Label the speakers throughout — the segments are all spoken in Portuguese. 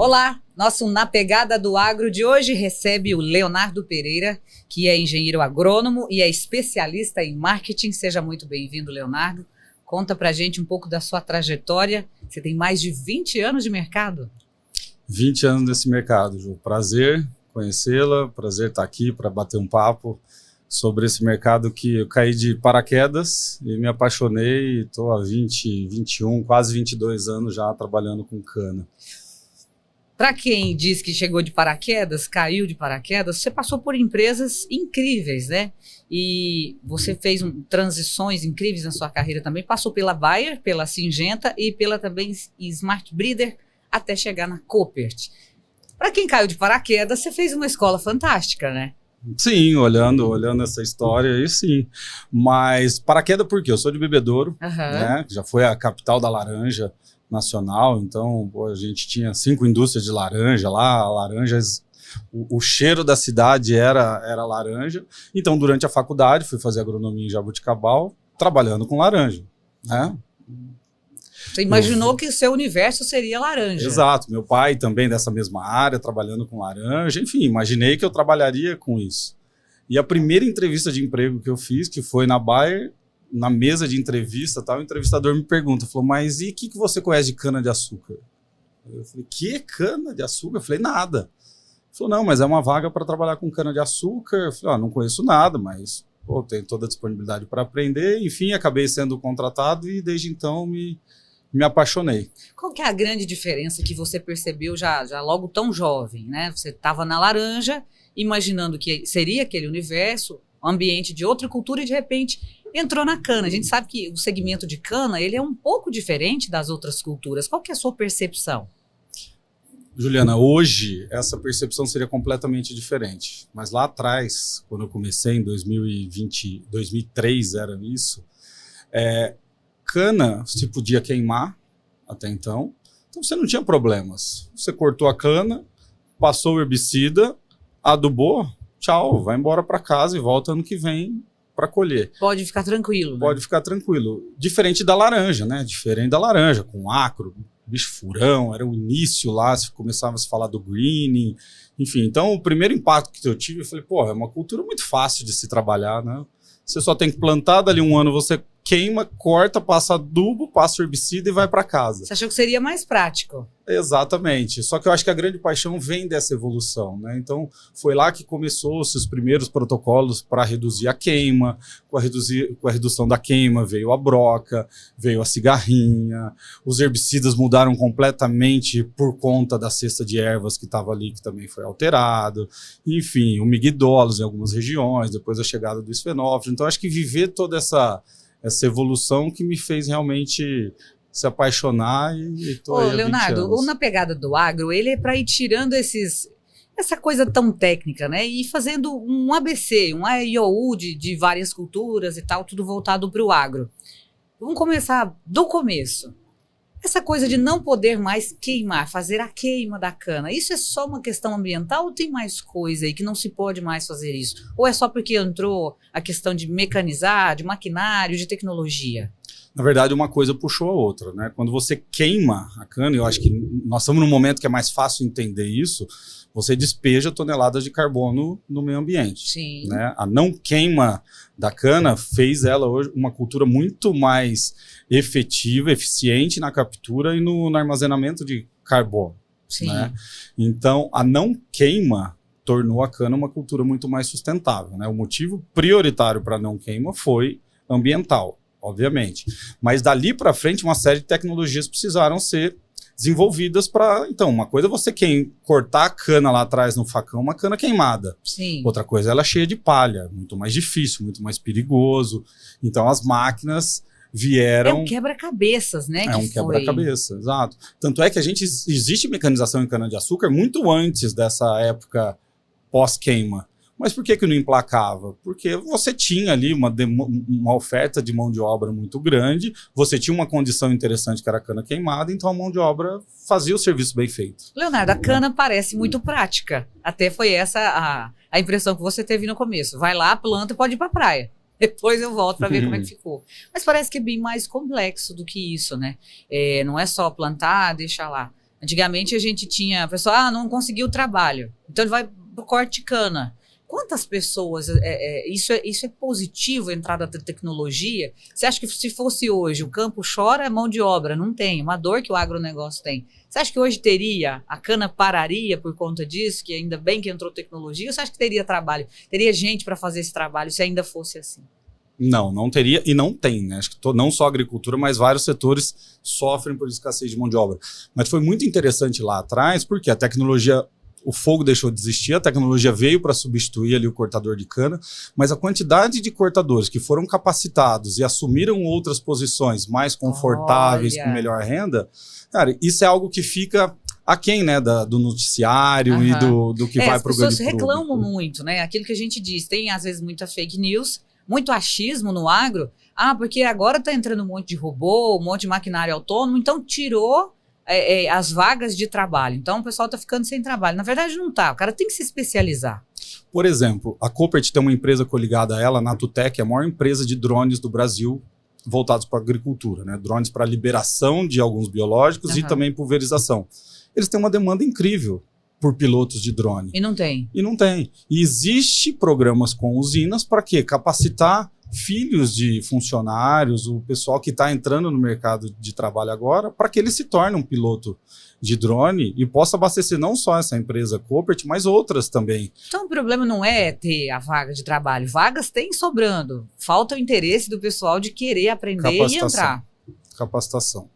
Speaker 1: Olá, nosso Na Pegada do Agro de hoje recebe o Leonardo Pereira, que é engenheiro agrônomo e é especialista em marketing. Seja muito bem-vindo, Leonardo. Conta pra gente um pouco da sua trajetória. Você tem mais de 20 anos de mercado?
Speaker 2: 20 anos nesse mercado, Ju. Prazer conhecê-la, prazer estar aqui para bater um papo sobre esse mercado que eu caí de paraquedas e me apaixonei e estou há 20, 21, quase 22 anos já trabalhando com cana.
Speaker 1: Para quem diz que chegou de paraquedas, caiu de paraquedas, você passou por empresas incríveis, né? E você fez transições incríveis na sua carreira também. Passou pela Bayer, pela Syngenta e pela também Smart Breeder, até chegar na Koppert. Para quem caiu de paraquedas, você fez uma escola fantástica, né?
Speaker 2: Sim, olhando essa história aí, sim. Mas paraquedas por quê? Eu sou de Bebedouro, né? Já foi a capital da laranja nacional, então a gente tinha 5 indústrias de laranja lá, laranjas, o cheiro da cidade era laranja. Então, durante a faculdade, fui fazer agronomia em Jaboticabal, trabalhando com laranja, né?
Speaker 1: Você imaginou que o seu universo seria laranja.
Speaker 2: Exato, meu pai também dessa mesma área, trabalhando com laranja, enfim, imaginei que eu trabalharia com isso. E a primeira entrevista de emprego que eu fiz, que foi na Bayer, na mesa de entrevista, o entrevistador me pergunta, falou, mas e o que você conhece de cana-de-açúcar? Eu falei, que cana-de-açúcar? Eu falei, nada. Ele falou, não, mas é uma vaga para trabalhar com cana-de-açúcar. Eu falei, não conheço nada, mas tenho toda a disponibilidade para aprender. Enfim, acabei sendo contratado e desde então me apaixonei.
Speaker 1: Qual que é a grande diferença que você percebeu já logo tão jovem, né? Você estava na laranja, imaginando que seria aquele universo, ambiente de outra cultura e de repente entrou na cana. A gente sabe que o segmento de cana, ele é um pouco diferente das outras culturas. Qual que é a sua percepção?
Speaker 2: Juliana, hoje essa percepção seria completamente diferente. Mas lá atrás, quando eu comecei em 2020, 2003 era isso, cana se podia queimar até então você não tinha problemas. Você cortou a cana, passou o herbicida, adubou, tchau, vai embora para casa e volta ano que vem para colher.
Speaker 1: Pode ficar tranquilo, né?
Speaker 2: Pode ficar tranquilo. Diferente da laranja, né? Diferente da laranja, com acro, bicho furão, era o início lá, começava a se falar do greening, enfim. Então, o primeiro impacto que eu tive, eu falei, é uma cultura muito fácil de se trabalhar, né? Você só tem que plantar, dali um ano você queima, corta, passa adubo, passa herbicida e vai para casa.
Speaker 1: Você achou que seria mais prático?
Speaker 2: Exatamente. Só que eu acho que a grande paixão vem dessa evolução, né? Então, foi lá que começou-se os primeiros protocolos para reduzir a queima. Com a redução da queima veio a broca, veio a cigarrinha. Os herbicidas mudaram completamente por conta da cesta de ervas que estava ali, que também foi alterado. Enfim, o migdolos em algumas regiões, depois a chegada do esfenófilo. Então, acho que viver toda essa evolução que me fez realmente se apaixonar e tô aí há 20
Speaker 1: Leonardo,
Speaker 2: anos.
Speaker 1: Na Pegada do Agro, ele é para ir tirando essa coisa tão técnica, né? E fazendo um ABC, um AIOU de várias culturas e tal, tudo voltado para o agro. Vamos começar do começo. Essa coisa de não poder mais queimar, fazer a queima da cana, isso é só uma questão ambiental ou tem mais coisa aí que não se pode mais fazer isso? Ou é só porque entrou a questão de mecanizar, de maquinário, de tecnologia?
Speaker 2: Na verdade, uma coisa puxou a outra, né? Quando você queima a cana, eu acho que nós estamos num momento que é mais fácil entender isso, você despeja toneladas de carbono no meio ambiente.
Speaker 1: Sim.
Speaker 2: Né? A não queima da cana fez ela hoje uma cultura muito mais efetiva, eficiente na captura e no armazenamento de carbono.
Speaker 1: Sim.
Speaker 2: Né? Então, a não queima tornou a cana uma cultura muito mais sustentável. Né? O motivo prioritário para a não queima foi ambiental, obviamente. Mas dali para frente, uma série de tecnologias precisaram ser desenvolvidas para... Então, uma coisa é você cortar a cana lá atrás no facão, uma cana queimada.
Speaker 1: Sim.
Speaker 2: Outra coisa é ela cheia de palha, muito mais difícil, muito mais perigoso. Então, as máquinas vieram...
Speaker 1: É um quebra-cabeças, né?
Speaker 2: É um quebra-cabeça, exato. Tanto é que existe mecanização em cana-de-açúcar muito antes dessa época pós-queima. Mas por que não emplacava? Porque você tinha ali uma oferta de mão de obra muito grande, você tinha uma condição interessante que era a cana queimada, então a mão de obra fazia o serviço bem feito.
Speaker 1: Leonardo, a cana parece muito prática. Até foi essa a impressão que você teve no começo. Vai lá, planta e pode ir para a praia. Depois eu volto para ver como é que ficou. Mas parece que é bem mais complexo do que isso, né? Não é só plantar, deixar lá. Antigamente a gente tinha, a pessoa, não conseguiu o trabalho, então ele vai pro corte de cana. Quantas pessoas, isso é positivo, a entrada da tecnologia? Você acha que se fosse hoje, o campo chora, mão de obra, não tem, uma dor que o agronegócio tem. Você acha que hoje teria, a cana pararia por conta disso, que ainda bem que entrou tecnologia, ou você acha que teria trabalho, teria gente para fazer esse trabalho, se ainda fosse assim?
Speaker 2: Não teria e não tem, né? Acho que não só a agricultura, mas vários setores sofrem por escassez de mão de obra. Mas foi muito interessante lá atrás, porque a tecnologia, o fogo deixou de existir, a tecnologia veio para substituir ali o cortador de cana, mas a quantidade de cortadores que foram capacitados e assumiram outras posições mais confortáveis, com melhor renda, cara, isso é algo que fica aquém, né, do noticiário e do que vai para o grande público. As pessoas reclamam
Speaker 1: muito, né? Aquilo que a gente diz, tem às vezes muita fake news, muito achismo no agro, porque agora está entrando um monte de robô, um monte de maquinário autônomo, então tirou as vagas de trabalho. Então o pessoal está ficando sem trabalho. Na verdade não está, o cara tem que se especializar.
Speaker 2: Por exemplo, a Koppert tem uma empresa coligada a ela, a Natutec, a maior empresa de drones do Brasil, voltados para a agricultura, né? Drones para liberação de alguns biológicos e também pulverização. Eles têm uma demanda incrível por pilotos de drone.
Speaker 1: E não tem.
Speaker 2: E existe programas com usinas para quê? Capacitar filhos de funcionários, o pessoal que está entrando no mercado de trabalho agora, para que ele se torne um piloto de drone e possa abastecer não só essa empresa Koppert, mas outras também.
Speaker 1: Então o problema não é ter a vaga de trabalho. Vagas tem sobrando. Falta o interesse do pessoal de querer aprender e entrar.
Speaker 2: Capacitação.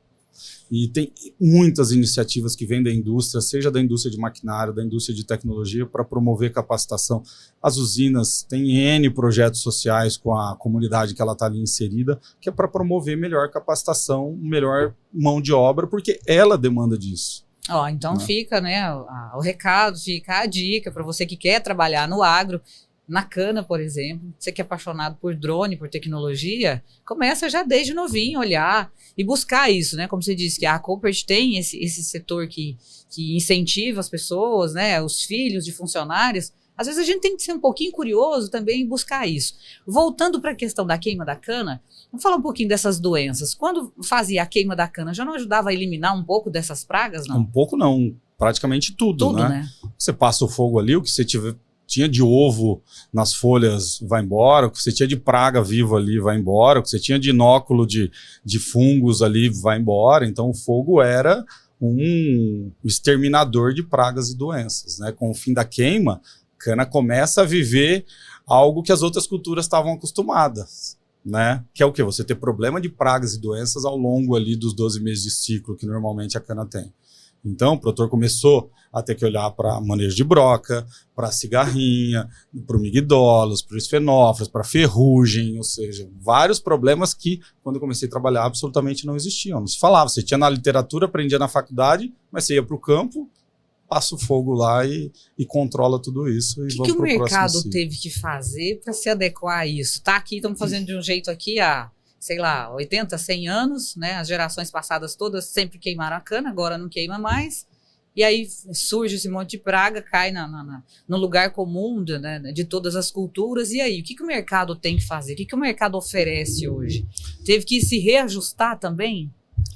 Speaker 2: E tem muitas iniciativas que vêm da indústria, seja da indústria de maquinário, da indústria de tecnologia, para promover capacitação. As usinas têm N projetos sociais com a comunidade que ela está ali inserida, que é para promover melhor capacitação, melhor mão de obra, porque ela demanda disso.
Speaker 1: Então fica, né, o recado, fica a dica para você que quer trabalhar no agro. Na cana, por exemplo, você que é apaixonado por drone, por tecnologia, começa já desde novinho olhar e buscar isso, né? Como você disse, que a Koppert tem esse setor que incentiva as pessoas, né? Os filhos de funcionários. Às vezes a gente tem que ser um pouquinho curioso também e buscar isso. Voltando para a questão da queima da cana, vamos falar um pouquinho dessas doenças. Quando fazia a queima da cana, já não ajudava a eliminar um pouco dessas pragas, não?
Speaker 2: Um pouco não, praticamente tudo, né? Você passa o fogo ali, o que você tinha de ovo nas folhas vai embora, o que você tinha de praga viva ali vai embora, o que você tinha de inóculo de fungos ali vai embora. Então o fogo era um exterminador de pragas e doenças, né? Com o fim da queima, a cana começa a viver algo que as outras culturas estavam acostumadas, né? Que é o quê? Você ter problema de pragas e doenças ao longo ali dos 12 meses de ciclo que normalmente a cana tem. Então, o produtor começou a ter que olhar para manejo de broca, para cigarrinha, para o migdolos, para os fenófilos, para ferrugem, ou seja, vários problemas que, quando eu comecei a trabalhar, absolutamente não existiam. Não se falava, você tinha na literatura, aprendia na faculdade, mas você ia para o campo, passa o fogo lá e controla tudo isso.
Speaker 1: O que o mercado teve que fazer para se adequar a isso? Tá aqui, estamos fazendo de um jeito aqui sei lá, 80, 100 anos, né? As gerações passadas todas sempre queimaram a cana, agora não queima mais. E aí surge esse monte de praga, cai no lugar comum de todas as culturas. E aí, o que o mercado tem que fazer? O que o mercado oferece hoje? Teve que se reajustar também?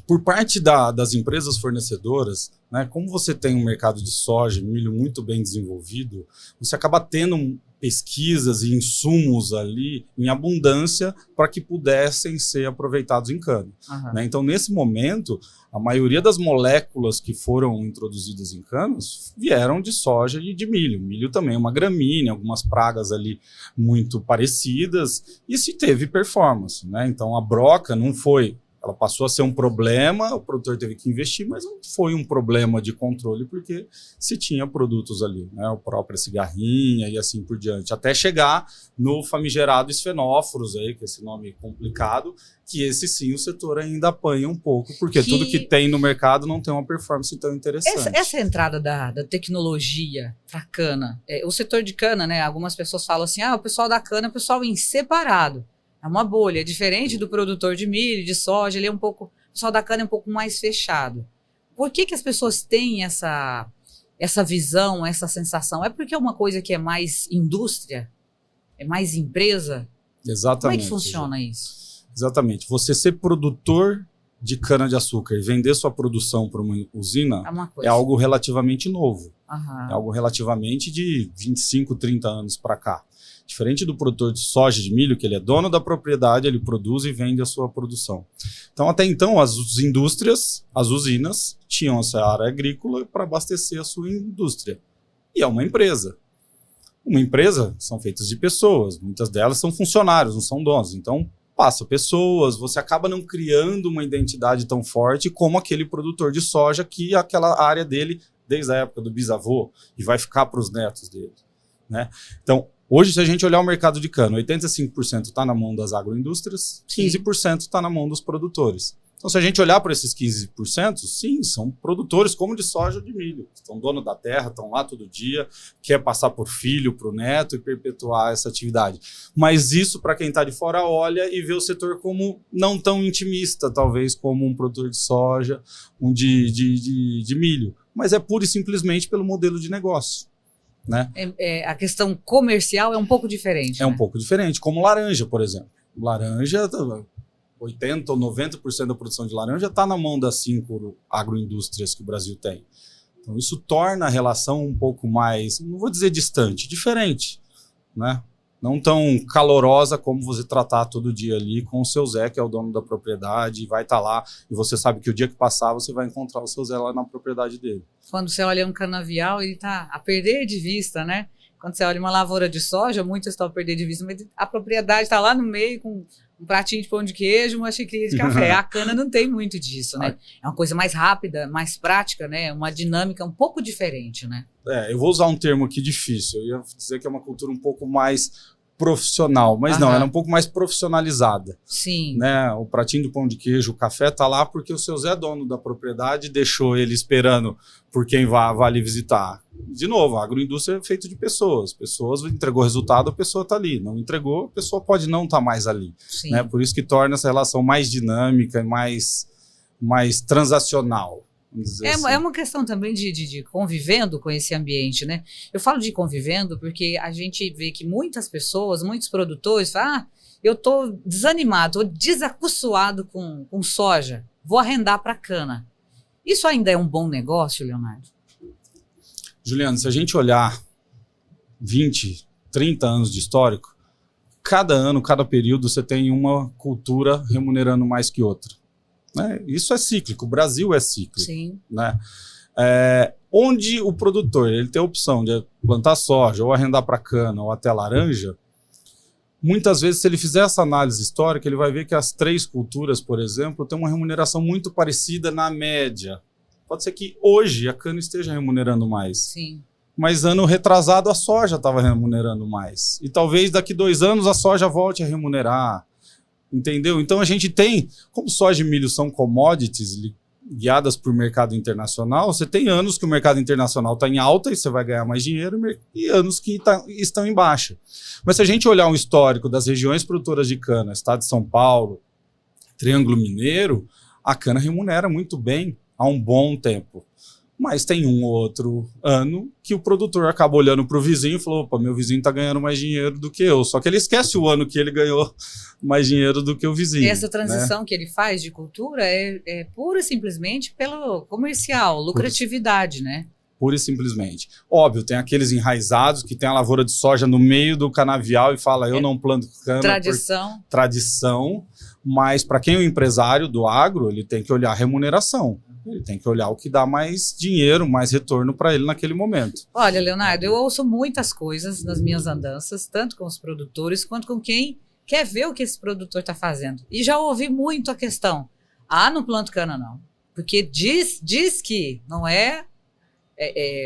Speaker 2: Por parte das empresas fornecedoras, né, como você tem um mercado de soja e milho muito bem desenvolvido, você acaba tendo pesquisas e insumos ali em abundância para que pudessem ser aproveitados em cana. Né? Então, nesse momento, a maioria das moléculas que foram introduzidas em canas vieram de soja e de milho. Milho também é uma gramínea, algumas pragas ali muito parecidas, e se teve performance. Né? Então, a broca não foi... Ela passou a ser um problema, o produtor teve que investir, mas não foi um problema de controle, porque se tinha produtos ali, né? A própria cigarrinha e assim por diante. Até chegar no famigerado esfenóforos, aí, que é esse nome complicado, que esse sim o setor ainda apanha um pouco, porque tudo que tem no mercado não tem uma performance tão interessante.
Speaker 1: Essa entrada da tecnologia para cana, o setor de cana, né? Algumas pessoas falam assim, o pessoal da cana é o pessoal em separado. É uma bolha, é diferente do produtor de milho, de soja, ele é o pessoal da cana é um pouco mais fechado. Por que as pessoas têm essa visão, essa sensação? É porque é uma coisa que é mais indústria? É mais empresa?
Speaker 2: Exatamente.
Speaker 1: Como é que funciona isso?
Speaker 2: Exatamente. Você ser produtor de cana-de-açúcar e vender sua produção para uma usina é algo relativamente novo. É algo relativamente de 25, 30 anos para cá. Diferente do produtor de soja e de milho, que ele é dono da propriedade, ele produz e vende a sua produção. Então, até então, as indústrias, as usinas, tinham essa área agrícola para abastecer a sua indústria. E é uma empresa. Uma empresa são feitas de pessoas, muitas delas são funcionários, não são donos. Então, passa pessoas, você acaba não criando uma identidade tão forte como aquele produtor de soja que aquela área dele, desde a época do bisavô, e vai ficar para os netos dele, né? Então, hoje, se a gente olhar o mercado de cana, 85% está na mão das agroindústrias, 15% está na mão dos produtores. Então, se a gente olhar para esses 15%, sim, são produtores como de soja ou de milho. Estão dono da terra, estão lá todo dia, quer passar por filho, para o neto e perpetuar essa atividade. Mas isso, para quem está de fora, olha e vê o setor como não tão intimista, talvez, como um produtor de soja, um de milho. Mas é pura e simplesmente pelo modelo de negócio. Né?
Speaker 1: A questão comercial é um pouco diferente.
Speaker 2: É um pouco diferente, como laranja, por exemplo. Laranja, 80% ou 90% da produção de laranja está na mão das 5 agroindústrias que o Brasil tem. Então isso torna a relação um pouco mais, não vou dizer distante, diferente, né? Não tão calorosa como você tratar todo dia ali com o seu Zé, que é o dono da propriedade, e vai estar lá, e você sabe que o dia que passar você vai encontrar o seu Zé lá na propriedade dele.
Speaker 1: Quando você olha um canavial, ele está a perder de vista, né? Quando você olha uma lavoura de soja, muitos estão a perder de vista, mas a propriedade está lá no meio com um pratinho de pão de queijo, uma xicrinha de café. A cana não tem muito disso, né? É uma coisa mais rápida, mais prática, né? Uma dinâmica um pouco diferente, né?
Speaker 2: Eu vou usar um termo aqui difícil. Eu ia dizer que é uma cultura um pouco mais profissional, mas não, ela é um pouco mais profissionalizada.
Speaker 1: Sim.
Speaker 2: Né? O pratinho do pão de queijo, o café tá lá porque o seu Zé é dono da propriedade, deixou ele esperando por quem vai ali visitar. De novo, a agroindústria é feita de pessoas. Pessoas entregou resultado, a pessoa tá ali. Não entregou, a pessoa pode não estar mais ali.
Speaker 1: Sim.
Speaker 2: Né? Por isso que torna essa relação mais dinâmica e mais transacional.
Speaker 1: É uma questão também de convivendo com esse ambiente, né? Eu falo de convivendo porque a gente vê que muitas pessoas, muitos produtores falam, eu tô desanimado, tô desacostumado com soja, vou arrendar para cana. Isso ainda é um bom negócio, Leonardo?
Speaker 2: Juliana, se a gente olhar 20, 30 anos de histórico, cada ano, cada período, você tem uma cultura remunerando mais que outra. Né? Isso é cíclico, o Brasil é cíclico.
Speaker 1: Sim.
Speaker 2: Né? Onde o produtor ele tem a opção de plantar soja, ou arrendar para cana, ou até laranja, muitas vezes, se ele fizer essa análise histórica, ele vai ver que as 3 culturas, por exemplo, têm uma remuneração muito parecida na média. Pode ser que hoje a cana esteja remunerando mais.
Speaker 1: Sim.
Speaker 2: Mas ano retrasado a soja estava remunerando mais. E talvez daqui 2 anos a soja volte a remunerar. Entendeu? Então a gente tem, como soja e milho são commodities guiadas por mercado internacional, você tem anos que o mercado internacional está em alta e você vai ganhar mais dinheiro, e anos que estão em baixa. Mas se a gente olhar um histórico das regiões produtoras de cana, estado de São Paulo, Triângulo Mineiro, a cana remunera muito bem há um bom tempo. Mas tem um outro ano que o produtor acaba olhando para o vizinho e falou, opa, meu vizinho está ganhando mais dinheiro do que eu. Só que ele esquece o ano que ele ganhou mais dinheiro do que o vizinho.
Speaker 1: E essa transição, né, que ele faz de cultura é pura e simplesmente pelo comercial, lucratividade, né?
Speaker 2: Pura e simplesmente. Óbvio, tem aqueles enraizados que tem a lavoura de soja no meio do canavial e fala, eu não planto cana.
Speaker 1: Tradição.
Speaker 2: Tradição. Mas para quem é o empresário do agro, ele tem que olhar a remuneração. Ele tem que olhar o que dá mais dinheiro, mais retorno para ele naquele momento.
Speaker 1: Olha, Leonardo, eu ouço muitas coisas nas minhas andanças, tanto com os produtores quanto com quem quer ver o que esse produtor está fazendo. E já ouvi muito a questão, não planto cana não, porque diz que, não é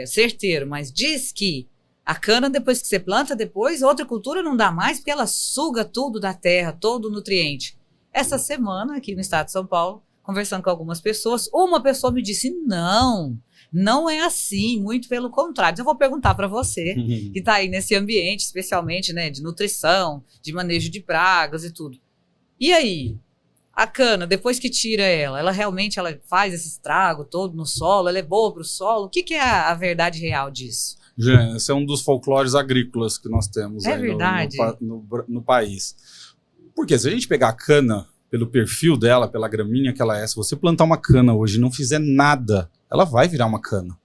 Speaker 1: certeiro, mas diz que a cana, depois que você planta, depois outra cultura não dá mais, porque ela suga tudo da terra, todo o nutriente. Essa semana, aqui no estado de São Paulo, conversando com algumas pessoas, uma pessoa me disse, não é assim, muito pelo contrário. Eu vou perguntar para você, que está aí nesse ambiente, especialmente, né, de nutrição, de manejo de pragas e tudo. E aí, a cana, depois que tira ela realmente faz esse estrago todo no solo, ela é boa para o solo? O que é a verdade real disso?
Speaker 2: Gente, esse é um dos folclores agrícolas que nós temos aí
Speaker 1: verdade.
Speaker 2: no país. Porque se a gente pegar a cana pelo perfil dela, pela gramínea que ela é, se você plantar uma cana hoje e não fizer nada, ela vai virar uma cana.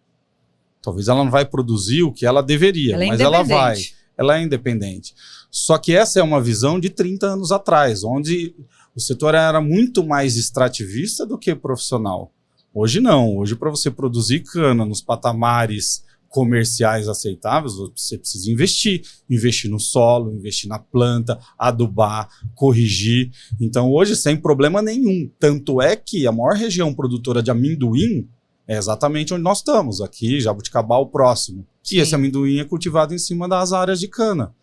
Speaker 2: Talvez ela não vai produzir o que ela deveria, mas ela vai. Ela é independente. Só que essa é uma visão de 30 anos atrás, onde o setor era muito mais extrativista do que profissional. Hoje não. Hoje, para você produzir cana nos patamares comerciais aceitáveis, você precisa investir. Investir no solo, investir na planta, adubar, corrigir. Então, hoje, sem problema nenhum. Tanto é que a maior região produtora de amendoim é exatamente onde nós estamos, aqui, Jabuticabal, próximo. Sim. E esse amendoim é cultivado em cima das áreas de cana.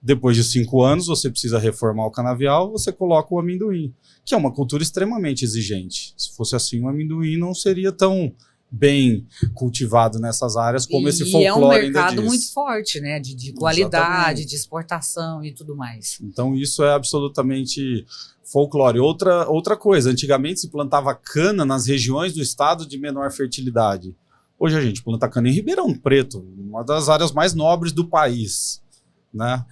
Speaker 2: Depois de 5 anos, você precisa reformar o canavial, você coloca o amendoim, que é uma cultura extremamente exigente. Se fosse assim, o amendoim não seria tão bem cultivado nessas áreas como esse folclore ainda diz. E é um mercado
Speaker 1: muito forte, né? De qualidade, exatamente, de exportação e tudo mais.
Speaker 2: Então isso é absolutamente folclore. Outra coisa, antigamente se plantava cana nas regiões do estado de menor fertilidade. Hoje a gente planta cana em Ribeirão Preto, uma das áreas mais nobres do país, né?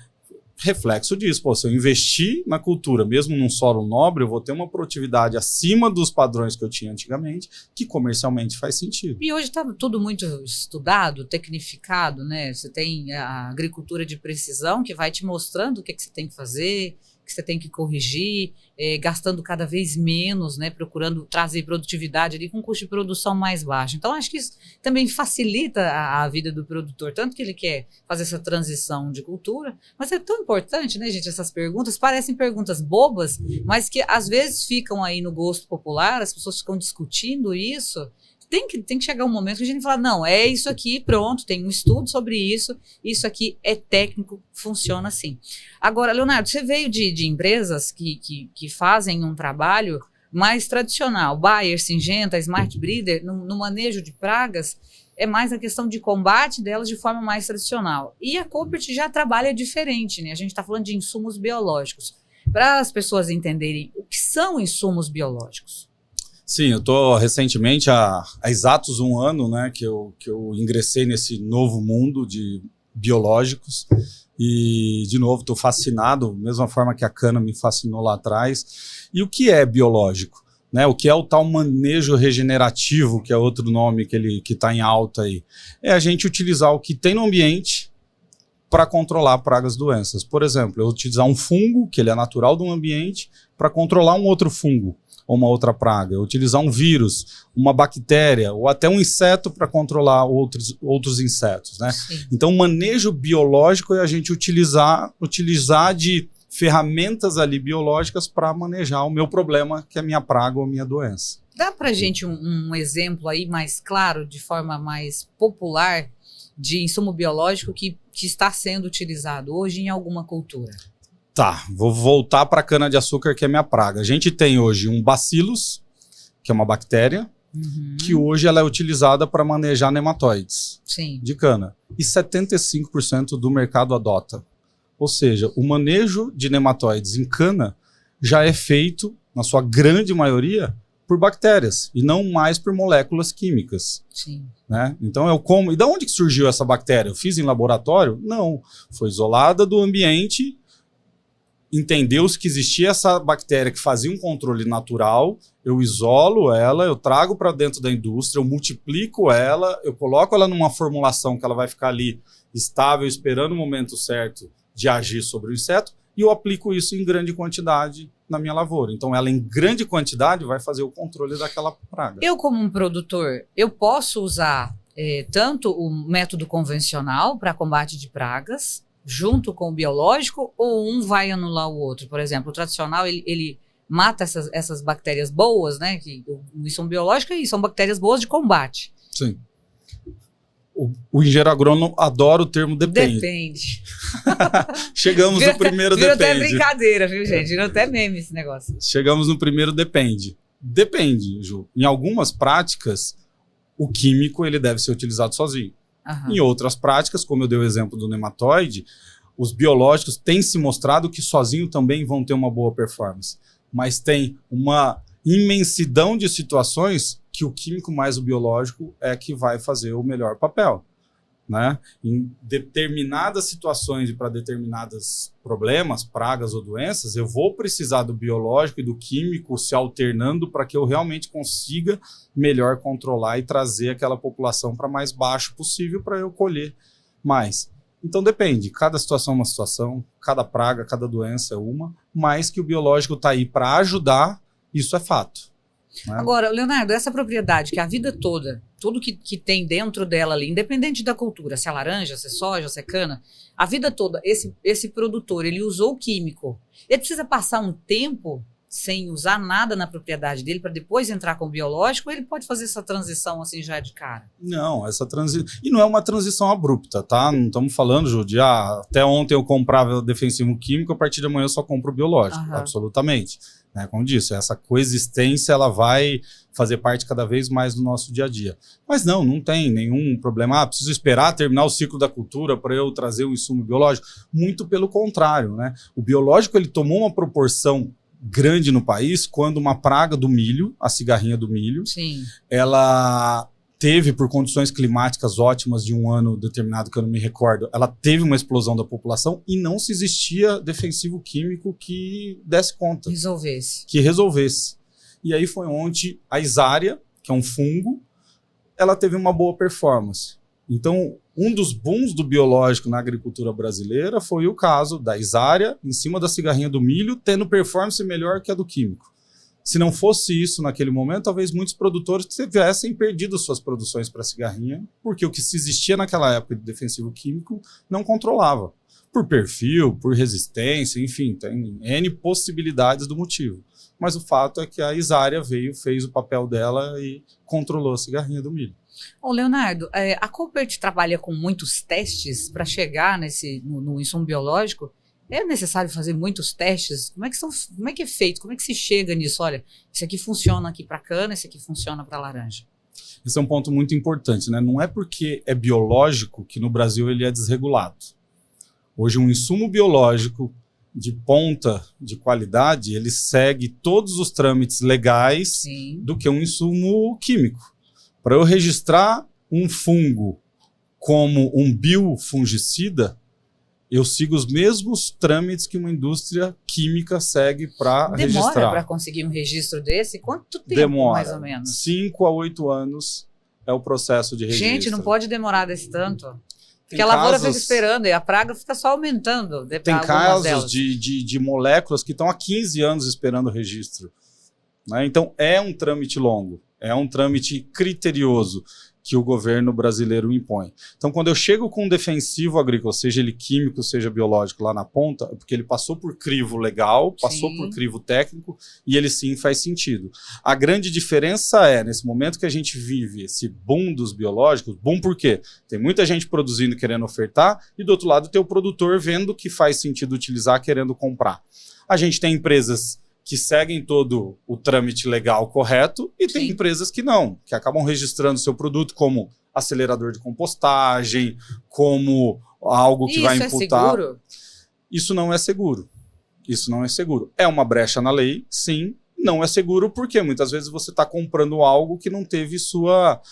Speaker 2: Reflexo disso, se eu investir na cultura, mesmo num solo nobre, eu vou ter uma produtividade acima dos padrões que eu tinha antigamente, que comercialmente faz sentido.
Speaker 1: E hoje está tudo muito estudado, tecnificado, né? Você tem a agricultura de precisão que vai te mostrando o que você tem que fazer, o que você tem que corrigir, gastando cada vez menos, né? Procurando trazer produtividade ali com um custo de produção mais baixo. Então, acho que isso também facilita a vida do produtor, tanto que ele quer fazer essa transição de cultura, mas é tão importante, né, gente, essas perguntas, parecem perguntas bobas, mas que às vezes ficam aí no gosto popular, as pessoas ficam discutindo isso. Tem que chegar um momento que a gente fala, não, é isso aqui, pronto, tem um estudo sobre isso aqui é técnico, funciona assim. Agora, Leonardo, você veio de empresas que fazem um trabalho mais tradicional, Bayer, Syngenta, Smart Breeder, no manejo de pragas, é mais a questão de combate delas de forma mais tradicional. E a Koppert já trabalha diferente, né? A gente está falando de insumos biológicos. Para as pessoas entenderem o que são insumos biológicos.
Speaker 2: Sim, eu estou recentemente, há exatos 1 ano, né, que eu ingressei nesse novo mundo de biológicos e, de novo, estou fascinado, mesma forma que a cana me fascinou lá atrás. E o que é biológico? Né, o que é o tal manejo regenerativo, que é outro nome que está em alta aí? É a gente utilizar o que tem no ambiente para controlar pragas e doenças. Por exemplo, eu utilizar um fungo, que ele é natural do ambiente, para controlar um outro fungo ou uma outra praga, utilizar um vírus, uma bactéria ou até um inseto para controlar outros insetos, né? Então, o manejo biológico é a gente utilizar de ferramentas ali biológicas para manejar o meu problema, que é a minha praga ou a minha doença.
Speaker 1: Dá para a gente um exemplo aí mais claro, de forma mais popular, de insumo biológico que está sendo utilizado hoje em alguma cultura?
Speaker 2: Tá, vou voltar para a cana-de-açúcar, que é minha praga. A gente tem hoje um bacillus, que é uma bactéria, que hoje ela é utilizada para manejar nematóides de cana. E 75% do mercado adota. Ou seja, o manejo de nematóides em cana já é feito, na sua grande maioria, por bactérias e não mais por moléculas químicas.
Speaker 1: Sim.
Speaker 2: Né? Então eu como. E de onde que surgiu essa bactéria? Eu fiz em laboratório? Não. Foi isolada do ambiente. Entendeu-se que existia essa bactéria que fazia um controle natural, eu isolo ela, eu trago para dentro da indústria, eu multiplico ela, eu coloco ela numa formulação que ela vai ficar ali estável, esperando o momento certo de agir sobre o inseto, e eu aplico isso em grande quantidade na minha lavoura. Então ela em grande quantidade vai fazer o controle daquela praga.
Speaker 1: Eu, como um produtor, eu posso usar tanto o método convencional para combate de pragas, junto com o biológico, ou um vai anular o outro? Por exemplo, o tradicional, ele mata essas bactérias boas, né? Que o insumo biológico são bactérias boas de combate.
Speaker 2: Sim. O engenheiro agrônomo adora o termo depende.
Speaker 1: Depende.
Speaker 2: Chegamos no primeiro depende.
Speaker 1: Virou até brincadeira, viu, gente? Virou até meme esse negócio.
Speaker 2: Chegamos no primeiro depende. Depende, Ju. Em algumas práticas, o químico ele deve ser utilizado sozinho. Em outras práticas, como eu dei o exemplo do nematóide, os biológicos têm se mostrado que sozinho também vão ter uma boa performance. Mas tem uma imensidão de situações que o químico mais o biológico é que vai fazer o melhor papel. né? Em determinadas situações e para determinados problemas, pragas ou doenças, eu vou precisar do biológico e do químico se alternando para que eu realmente consiga melhor controlar e trazer aquela população para mais baixo possível para eu colher mais. Então depende, cada situação é uma situação, cada praga, cada doença é uma, mas que o biológico está aí para ajudar, isso é fato. Né?
Speaker 1: Agora, Leonardo, essa propriedade que a vida toda, tudo que tem dentro dela ali, independente da cultura, se é laranja, se é soja, se é cana, a vida toda, esse produtor, ele usou o químico, ele precisa passar um tempo sem usar nada na propriedade dele para depois entrar com o biológico, ou ele pode fazer essa transição assim já de cara?
Speaker 2: Não, essa transição... E não é uma transição abrupta, tá? Não estamos falando, Ju, de até ontem eu comprava defensivo químico, a partir de amanhã eu só compro biológico. Uhum. Absolutamente. Né? Como disse, essa coexistência ela vai fazer parte cada vez mais do nosso dia a dia. Mas não tem nenhum problema. Preciso esperar terminar o ciclo da cultura para eu trazer um insumo biológico. Muito pelo contrário, né? O biológico ele tomou uma proporção grande no país quando uma praga do milho, a cigarrinha do milho,
Speaker 1: sim,
Speaker 2: ela teve, por condições climáticas ótimas de um ano determinado, que eu não me recordo, ela teve uma explosão da população e não se existia defensivo químico que desse conta. Que resolvesse. E aí foi onde a Isária, que é um fungo, ela teve uma boa performance. Então, um dos booms do biológico na agricultura brasileira foi o caso da Isária, em cima da cigarrinha do milho, tendo performance melhor que a do químico. Se não fosse isso naquele momento, talvez muitos produtores tivessem perdido suas produções para cigarrinha, porque o que se existia naquela época de defensivo químico não controlava. Por perfil, por resistência, enfim, tem N possibilidades do motivo. Mas o fato é que a Isária veio, fez o papel dela e controlou a cigarrinha do milho.
Speaker 1: Ô Leonardo, a Koppert trabalha com muitos testes para chegar no insumo biológico? É necessário fazer muitos testes? Como é que é feito? Como é que se chega nisso? Olha, esse aqui funciona aqui para cana, esse aqui funciona para laranja.
Speaker 2: Esse é um ponto muito importante, né? Não é porque é biológico que no Brasil ele é desregulado. Hoje um insumo biológico de ponta, de qualidade, ele segue todos os trâmites legais
Speaker 1: sim,
Speaker 2: do que um insumo químico. Para eu registrar um fungo como um biofungicida, eu sigo os mesmos trâmites que uma indústria química segue para registrar.
Speaker 1: Demora para conseguir um registro desse? Quanto tempo,
Speaker 2: demora,
Speaker 1: mais ou menos?
Speaker 2: 5 a 8 anos é o processo de registro.
Speaker 1: Gente, não pode demorar desse tanto. Porque a lavoura fica esperando e a praga fica só aumentando.
Speaker 2: Tem casos de moléculas que estão há 15 anos esperando o registro. Né? Então, é um trâmite longo, é um trâmite criterioso que o governo brasileiro impõe. Então, quando eu chego com um defensivo agrícola, seja ele químico, seja biológico, lá na ponta, é porque ele passou por crivo legal, passou
Speaker 1: sim,
Speaker 2: por crivo técnico, e ele sim faz sentido. A grande diferença é, nesse momento que a gente vive esse boom dos biológicos, boom por quê? Tem muita gente produzindo, querendo ofertar, e do outro lado tem o produtor vendo que faz sentido utilizar, querendo comprar. A gente tem empresas que seguem todo o trâmite legal correto e tem empresas que não, que acabam registrando seu produto como acelerador de compostagem, como algo que vai imputar.
Speaker 1: É seguro?
Speaker 2: Isso não é seguro. Isso não é seguro. É uma brecha na lei, sim. Não é seguro porque muitas vezes você está comprando algo que não teve sua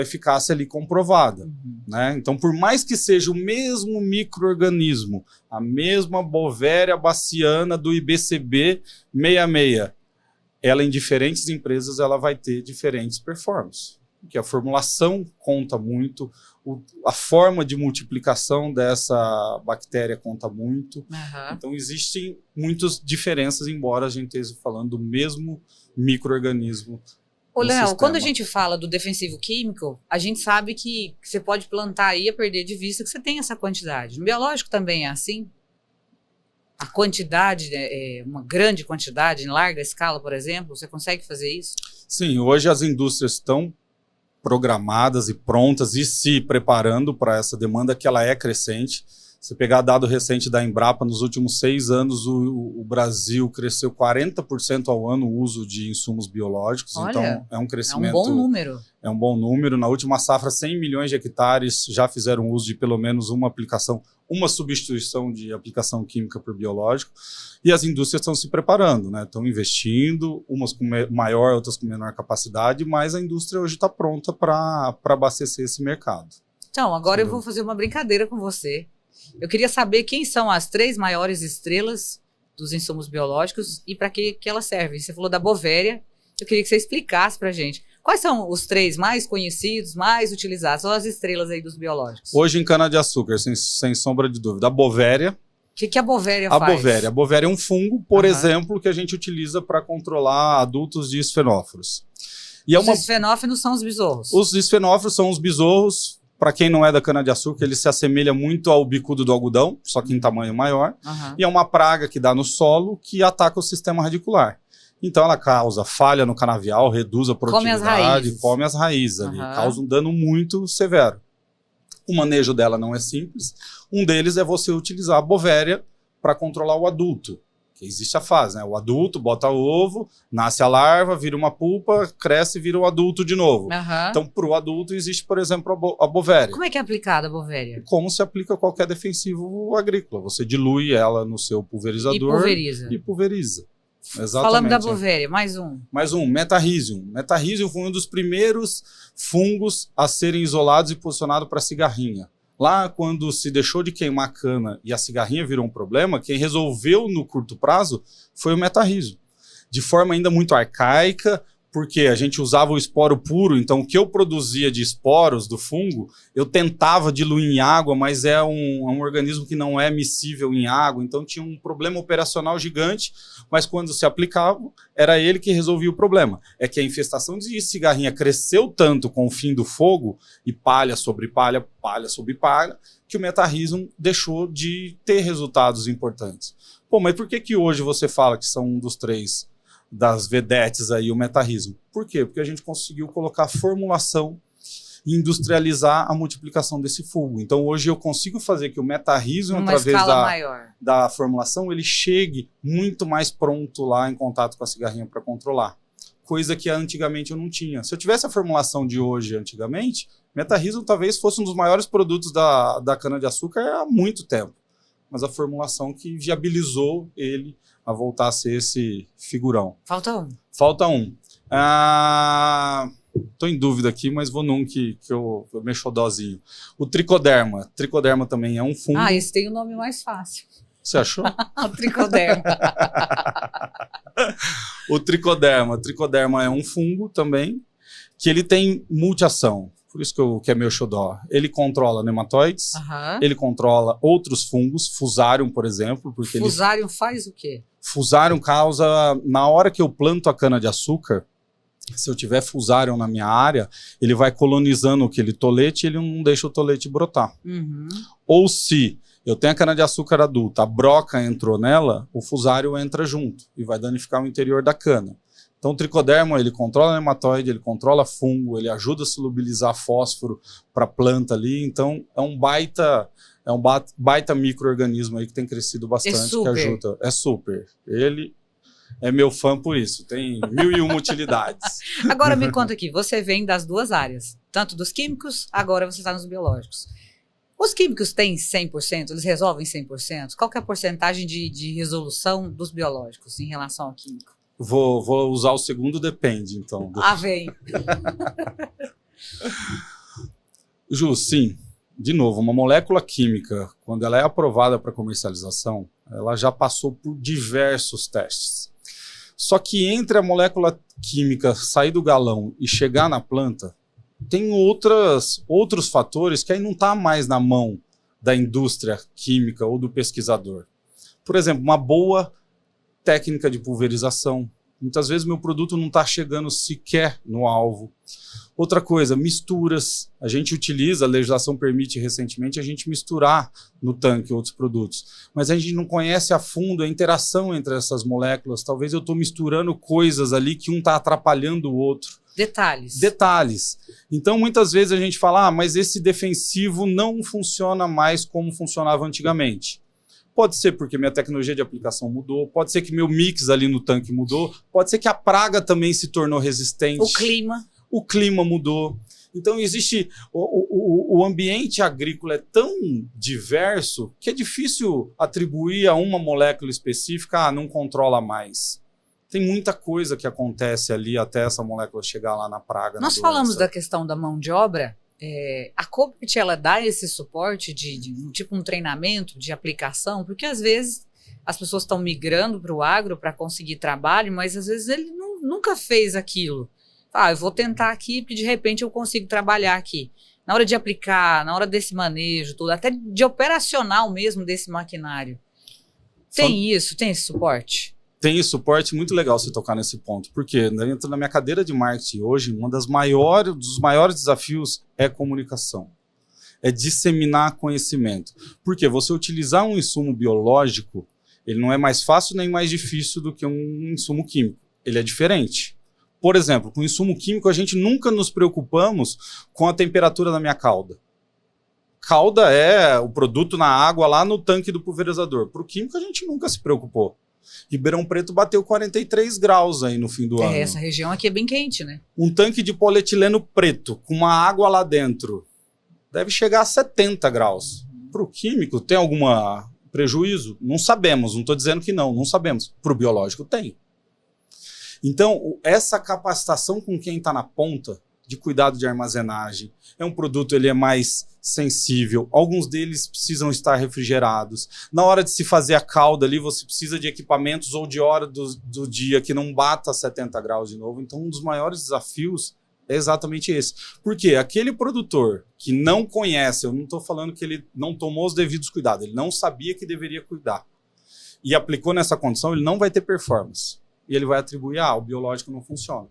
Speaker 2: eficácia ali comprovada. Né? Então, por mais que seja o mesmo micro-organismo, a mesma Bovéria baciana do IBCB 66, ela em diferentes empresas ela vai ter diferentes performances. Porque a formulação conta muito, a forma de multiplicação dessa bactéria conta muito.
Speaker 1: Uhum.
Speaker 2: Então, existem muitas diferenças, embora a gente esteja falando do mesmo micro-organismo.
Speaker 1: Ô, Léo, quando a gente fala do defensivo químico, a gente sabe que você pode plantar aí e perder de vista que você tem essa quantidade. No biológico também é assim? A quantidade, uma grande quantidade, em larga escala, por exemplo, você consegue fazer isso?
Speaker 2: Sim, hoje as indústrias estão programadas e prontas e se preparando para essa demanda que ela é crescente. Se pegar dado recente da Embrapa, nos últimos 6 anos o Brasil cresceu 40% ao ano o uso de insumos biológicos.
Speaker 1: Olha,
Speaker 2: então é um crescimento.
Speaker 1: É um bom número.
Speaker 2: É um bom número. Na última safra, 100 milhões de hectares já fizeram uso de pelo menos uma aplicação, uma substituição de aplicação química por biológico. E as indústrias estão se preparando, né? Estão investindo, umas com maior, outras com menor capacidade, mas a indústria hoje está pronta para abastecer esse mercado.
Speaker 1: Então, agora eu vou fazer uma brincadeira com você. Eu queria saber quem são as 3 maiores estrelas dos insumos biológicos e para que elas servem. Você falou da Bovéria, eu queria que você explicasse para a gente. Quais são os 3 mais conhecidos, mais utilizados? São as estrelas aí dos biológicos.
Speaker 2: Hoje em cana-de-açúcar, sem sombra de dúvida, a Bovéria.
Speaker 1: O que a Bovéria faz?
Speaker 2: A Bovéria é um fungo, por exemplo, que a gente utiliza para controlar adultos de esfenófilos. E
Speaker 1: os esfenófilos são os besouros.
Speaker 2: Os esfenófilos são os besouros. Para quem não é da cana-de-açúcar, ele se assemelha muito ao bicudo do algodão, só que em tamanho maior. E é uma praga que dá no solo que ataca o sistema radicular. Então ela causa falha no canavial, reduz a produtividade, come as raízes ali, causa um dano muito severo. O manejo dela não é simples. Um deles é você utilizar a Bovéria para controlar o adulto. Que existe a fase, né? O adulto bota o ovo, nasce a larva, vira uma pulpa, cresce e vira um adulto de novo. Então, para o adulto existe, por exemplo, a Bovéria.
Speaker 1: Como é que é aplicada a Bovéria?
Speaker 2: Como se aplica qualquer defensivo agrícola. Você dilui ela no seu pulverizador e pulveriza. Exatamente.
Speaker 1: Falando da Bovéria, mais um.
Speaker 2: Mais um, Metarrhizium. Metarrhizium foi um dos primeiros fungos a serem isolados e posicionados para cigarrinha. Lá, quando se deixou de queimar a cana e a cigarrinha virou um problema, quem resolveu no curto prazo foi o Metarrhizium. De forma ainda muito arcaica, porque a gente usava o esporo puro, então o que eu produzia de esporos do fungo, eu tentava diluir em água, mas é um organismo que não é miscível em água, então tinha um problema operacional gigante, mas quando se aplicava, era ele que resolvia o problema. É que a infestação de cigarrinha cresceu tanto com o fim do fogo, e palha sobre palha, palha sobre palha, que o Metarrhizium deixou de ter resultados importantes. Pô, mas por que hoje você fala que são um dos 3 das vedetes aí, o Metarrhizium? Por quê? Porque a gente conseguiu colocar formulação e industrializar a multiplicação desse fungo. Então hoje eu consigo fazer que o Metarrhizium, através da formulação, ele chegue muito mais pronto lá em contato com a cigarrinha para controlar. Coisa que antigamente eu não tinha. Se eu tivesse a formulação de hoje antigamente, Metarrhizium talvez fosse um dos maiores produtos da cana-de-açúcar há muito tempo. Mas a formulação que viabilizou ele a voltar a ser esse figurão.
Speaker 1: Falta um.
Speaker 2: Falta um. Tô em dúvida aqui, mas vou num que eu mexo xodózinho. O tricoderma. Tricoderma também é um fungo.
Speaker 1: Esse tem o nome mais fácil.
Speaker 2: Você achou?
Speaker 1: O tricoderma.
Speaker 2: O tricoderma. O tricoderma é um fungo também, que ele tem multiação. Por isso que é meu xodó. Ele controla nematóides, ele controla outros fungos, Fusarium, por exemplo.
Speaker 1: Fusarium faz o quê?
Speaker 2: Fusarium causa, na hora que eu planto a cana-de-açúcar, se eu tiver Fusarium na minha área, ele vai colonizando aquele tolete e ele não deixa o tolete brotar. Ou se eu tenho a cana-de-açúcar adulta, a broca entrou nela, o Fusarium entra junto e vai danificar o interior da cana. Então o tricoderma, ele controla nematóide, ele controla fungo, ele ajuda a solubilizar fósforo para a planta ali, então é um baita micro-organismo aí que tem crescido bastante, que ajuda. É super. Ele é meu fã por isso, tem 1001 utilidades.
Speaker 1: Agora me conta aqui, você vem das 2 áreas, tanto dos químicos, agora você está nos biológicos. Os químicos têm 100%? Eles resolvem 100%? Qual que é a porcentagem de resolução dos biológicos em relação ao químico?
Speaker 2: Vou usar o segundo depende, então.
Speaker 1: Vem.
Speaker 2: Ju, sim. De novo, uma molécula química, quando ela é aprovada para comercialização, ela já passou por diversos testes. Só que entre a molécula química sair do galão e chegar na planta, tem outros fatores que aí não está mais na mão da indústria química ou do pesquisador. Por exemplo, uma boa técnica de pulverização. Muitas vezes meu produto não está chegando sequer no alvo. Outra coisa, misturas. A gente utiliza, a legislação permite recentemente a gente misturar no tanque outros produtos. Mas a gente não conhece a fundo a interação entre essas moléculas. Talvez eu estou misturando coisas ali que um está atrapalhando o outro. Detalhes. Então, muitas vezes a gente fala, mas esse defensivo não funciona mais como funcionava antigamente. Pode ser porque minha tecnologia de aplicação mudou, pode ser que meu mix ali no tanque mudou, pode ser que a praga também se tornou resistente. O clima mudou. Então existe... O ambiente agrícola é tão diverso que é difícil atribuir a uma molécula específica, não controla mais. Tem muita coisa que acontece ali até essa molécula chegar lá na praga.
Speaker 1: Nós falamos da questão da mão de obra, A Coopert, ela dá esse suporte tipo um treinamento de aplicação, porque às vezes as pessoas estão migrando para o agro para conseguir trabalho, mas às vezes ele nunca fez aquilo. Eu vou tentar aqui, porque de repente eu consigo trabalhar aqui. Na hora de aplicar, na hora desse manejo, tudo, até de operacional mesmo desse maquinário. Tem esse suporte?
Speaker 2: Tem esse suporte, muito legal você tocar nesse ponto, porque dentro da minha cadeira de marketing hoje, dos maiores desafios é comunicação, é disseminar conhecimento. Porque você utilizar um insumo biológico, ele não é mais fácil nem mais difícil do que um insumo químico, ele é diferente. Por exemplo, com insumo químico, a gente nunca nos preocupamos com a temperatura da minha calda. Calda é o produto na água lá no tanque do pulverizador. Para o químico, a gente nunca se preocupou. Ribeirão Preto bateu 43 graus aí no fim do ano.
Speaker 1: Essa região aqui é bem quente, né?
Speaker 2: Um tanque de polietileno preto com uma água lá dentro deve chegar a 70 graus. Para o químico, tem algum prejuízo? Não sabemos, não estou dizendo que não sabemos. Para o biológico, tem. Então, essa capacitação com quem está na ponta de cuidado de armazenagem, é um produto, ele é mais sensível, alguns deles precisam estar refrigerados. Na hora de se fazer a calda ali, você precisa de equipamentos ou de hora do dia que não bata 70 graus de novo. Então, um dos maiores desafios é exatamente esse. Porque aquele produtor que não conhece, eu não estou falando que ele não tomou os devidos cuidados, ele não sabia que deveria cuidar e aplicou nessa condição, ele não vai ter performance. E ele vai atribuir, o biológico não funciona.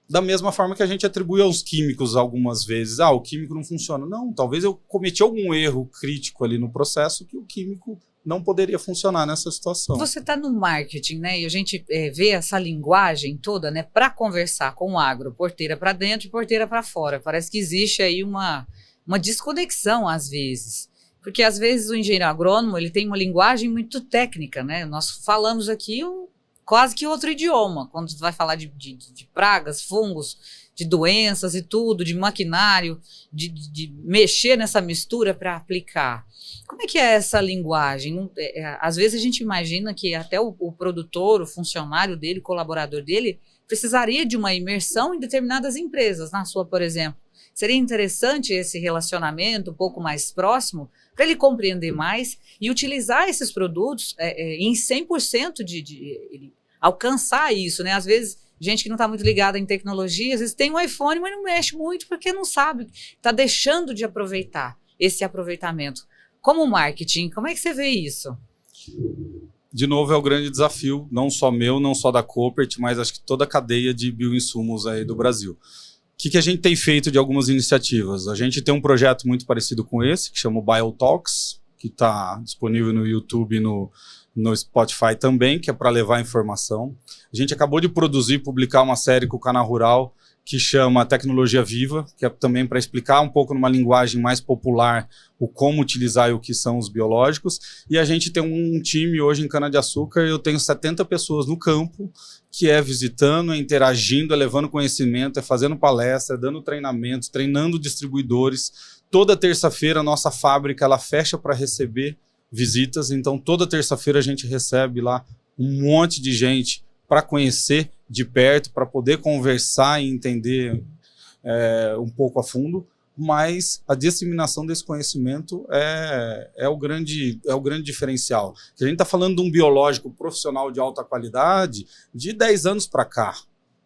Speaker 2: Da mesma forma que a gente atribui aos químicos algumas vezes, o químico não funciona. Não, talvez eu cometi algum erro crítico ali no processo que o químico não poderia funcionar nessa situação.
Speaker 1: Você está no marketing, né? E a gente vê essa linguagem toda, né? Para conversar com o agro, porteira para dentro e porteira para fora. Parece que existe aí uma desconexão às vezes. Porque às vezes o engenheiro agrônomo, ele tem uma linguagem muito técnica, né? Nós falamos aqui quase que outro idioma, quando você vai falar de pragas, fungos, de doenças e tudo, de maquinário, de mexer nessa mistura para aplicar. Como é que é essa linguagem? Às vezes a gente imagina que até o produtor, o funcionário dele, o colaborador dele, precisaria de uma imersão em determinadas empresas, na sua, por exemplo. Seria interessante esse relacionamento um pouco mais próximo, para ele compreender mais e utilizar esses produtos em 100% de alcançar isso, né? Às vezes, gente que não está muito ligada em tecnologia, às vezes tem um iPhone, mas não mexe muito porque não sabe, está deixando de aproveitar esse aproveitamento. Como marketing, como é que você vê isso?
Speaker 2: De novo, é o grande desafio, não só meu, não só da Coopert, mas acho que toda a cadeia de bioinsumos aí do Brasil. O que a gente tem feito de algumas iniciativas? A gente tem um projeto muito parecido com esse, que chama o BioTalks, que está disponível no YouTube e no Spotify também, que é para levar informação. A gente acabou de produzir e publicar uma série com o Canal Rural, que chama Tecnologia Viva, que é também para explicar um pouco numa linguagem mais popular o como utilizar e o que são os biológicos. E a gente tem um time hoje em cana-de-açúcar, eu tenho 70 pessoas no campo, que é visitando, é interagindo, é levando conhecimento, é fazendo palestra, é dando treinamentos, treinando distribuidores. Toda terça-feira a nossa fábrica ela fecha para receber visitas, então toda terça-feira a gente recebe lá um monte de gente para conhecer de perto, para poder conversar e entender um pouco a fundo, mas a disseminação desse conhecimento é o grande diferencial. A gente está falando de um biológico profissional de alta qualidade de 10 anos para cá,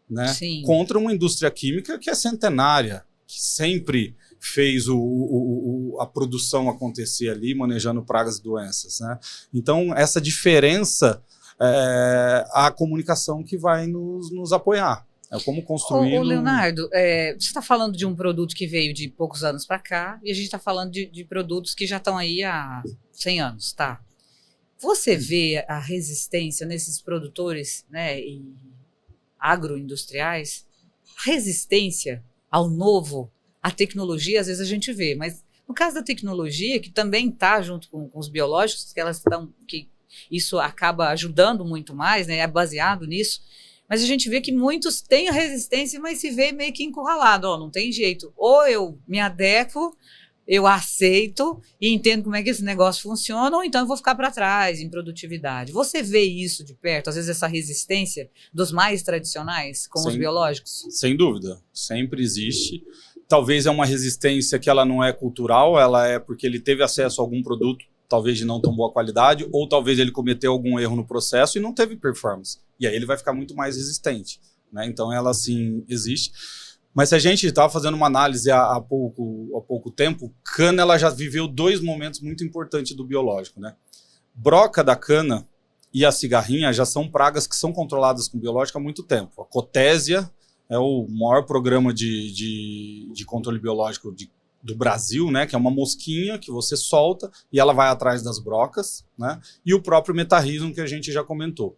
Speaker 2: né?
Speaker 1: Sim.
Speaker 2: Contra uma indústria química que é centenária, que sempre fez a produção acontecer ali, manejando pragas e doenças, né? Então, essa diferença a comunicação que vai nos apoiar. É como construir...
Speaker 1: Ô Leonardo, você está falando de um produto que veio de poucos anos para cá e a gente está falando de produtos que já estão aí há 100 anos, tá? Você vê a resistência nesses produtores, né, e agroindustriais? A resistência ao novo, à tecnologia, às vezes a gente vê, mas no caso da tecnologia, que também está junto com os biológicos, que isso acaba ajudando muito mais, né? É baseado nisso. Mas a gente vê que muitos têm a resistência, mas se vê meio que encurralado. Não tem jeito. Ou eu me adequo, eu aceito e entendo como é que esse negócio funciona, ou então eu vou ficar para trás em produtividade. Você vê isso de perto, às vezes essa resistência dos mais tradicionais com os biológicos?
Speaker 2: Sem dúvida. Sempre existe. talvez é uma resistência que ela não é cultural, ela é porque ele teve acesso a algum produto, talvez de não tão boa qualidade, ou talvez ele cometeu algum erro no processo e não teve performance. E aí ele vai ficar muito mais resistente, né? Então ela, sim, existe. Mas se a gente estava fazendo uma análise há pouco tempo, cana ela já viveu 2 momentos muito importantes do biológico, né? Broca da cana e a cigarrinha já são pragas que são controladas com biológico há muito tempo. A Cotésia é o maior programa de controle biológico do Brasil, né? Que é uma mosquinha que você solta e ela vai atrás das brocas, né? E o próprio metarrhizium que a gente já comentou.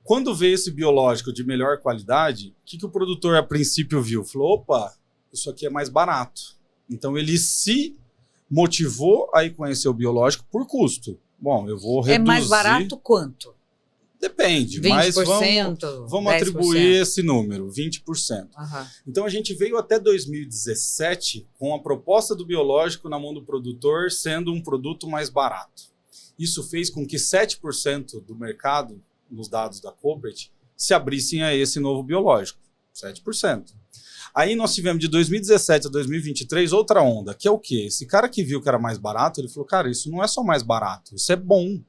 Speaker 2: Quando veio esse biológico de melhor qualidade, o que o produtor a princípio viu? Falou, opa, isso aqui é mais barato. Então ele se motivou a ir conhecer o biológico por custo. Bom, eu vou reduzir...
Speaker 1: É mais barato quanto?
Speaker 2: Depende,
Speaker 1: 20%,
Speaker 2: mas vamos atribuir esse número, 20%.
Speaker 1: Uhum.
Speaker 2: Então a gente veio até 2017 com a proposta do biológico na mão do produtor sendo um produto mais barato. Isso fez com que 7% do mercado, nos dados da Coopert, se abrissem a esse novo biológico, 7%. Aí nós tivemos de 2017 a 2023 outra onda, que é o quê? Esse cara que viu que era mais barato, ele falou, cara, isso não é só mais barato, isso é bom,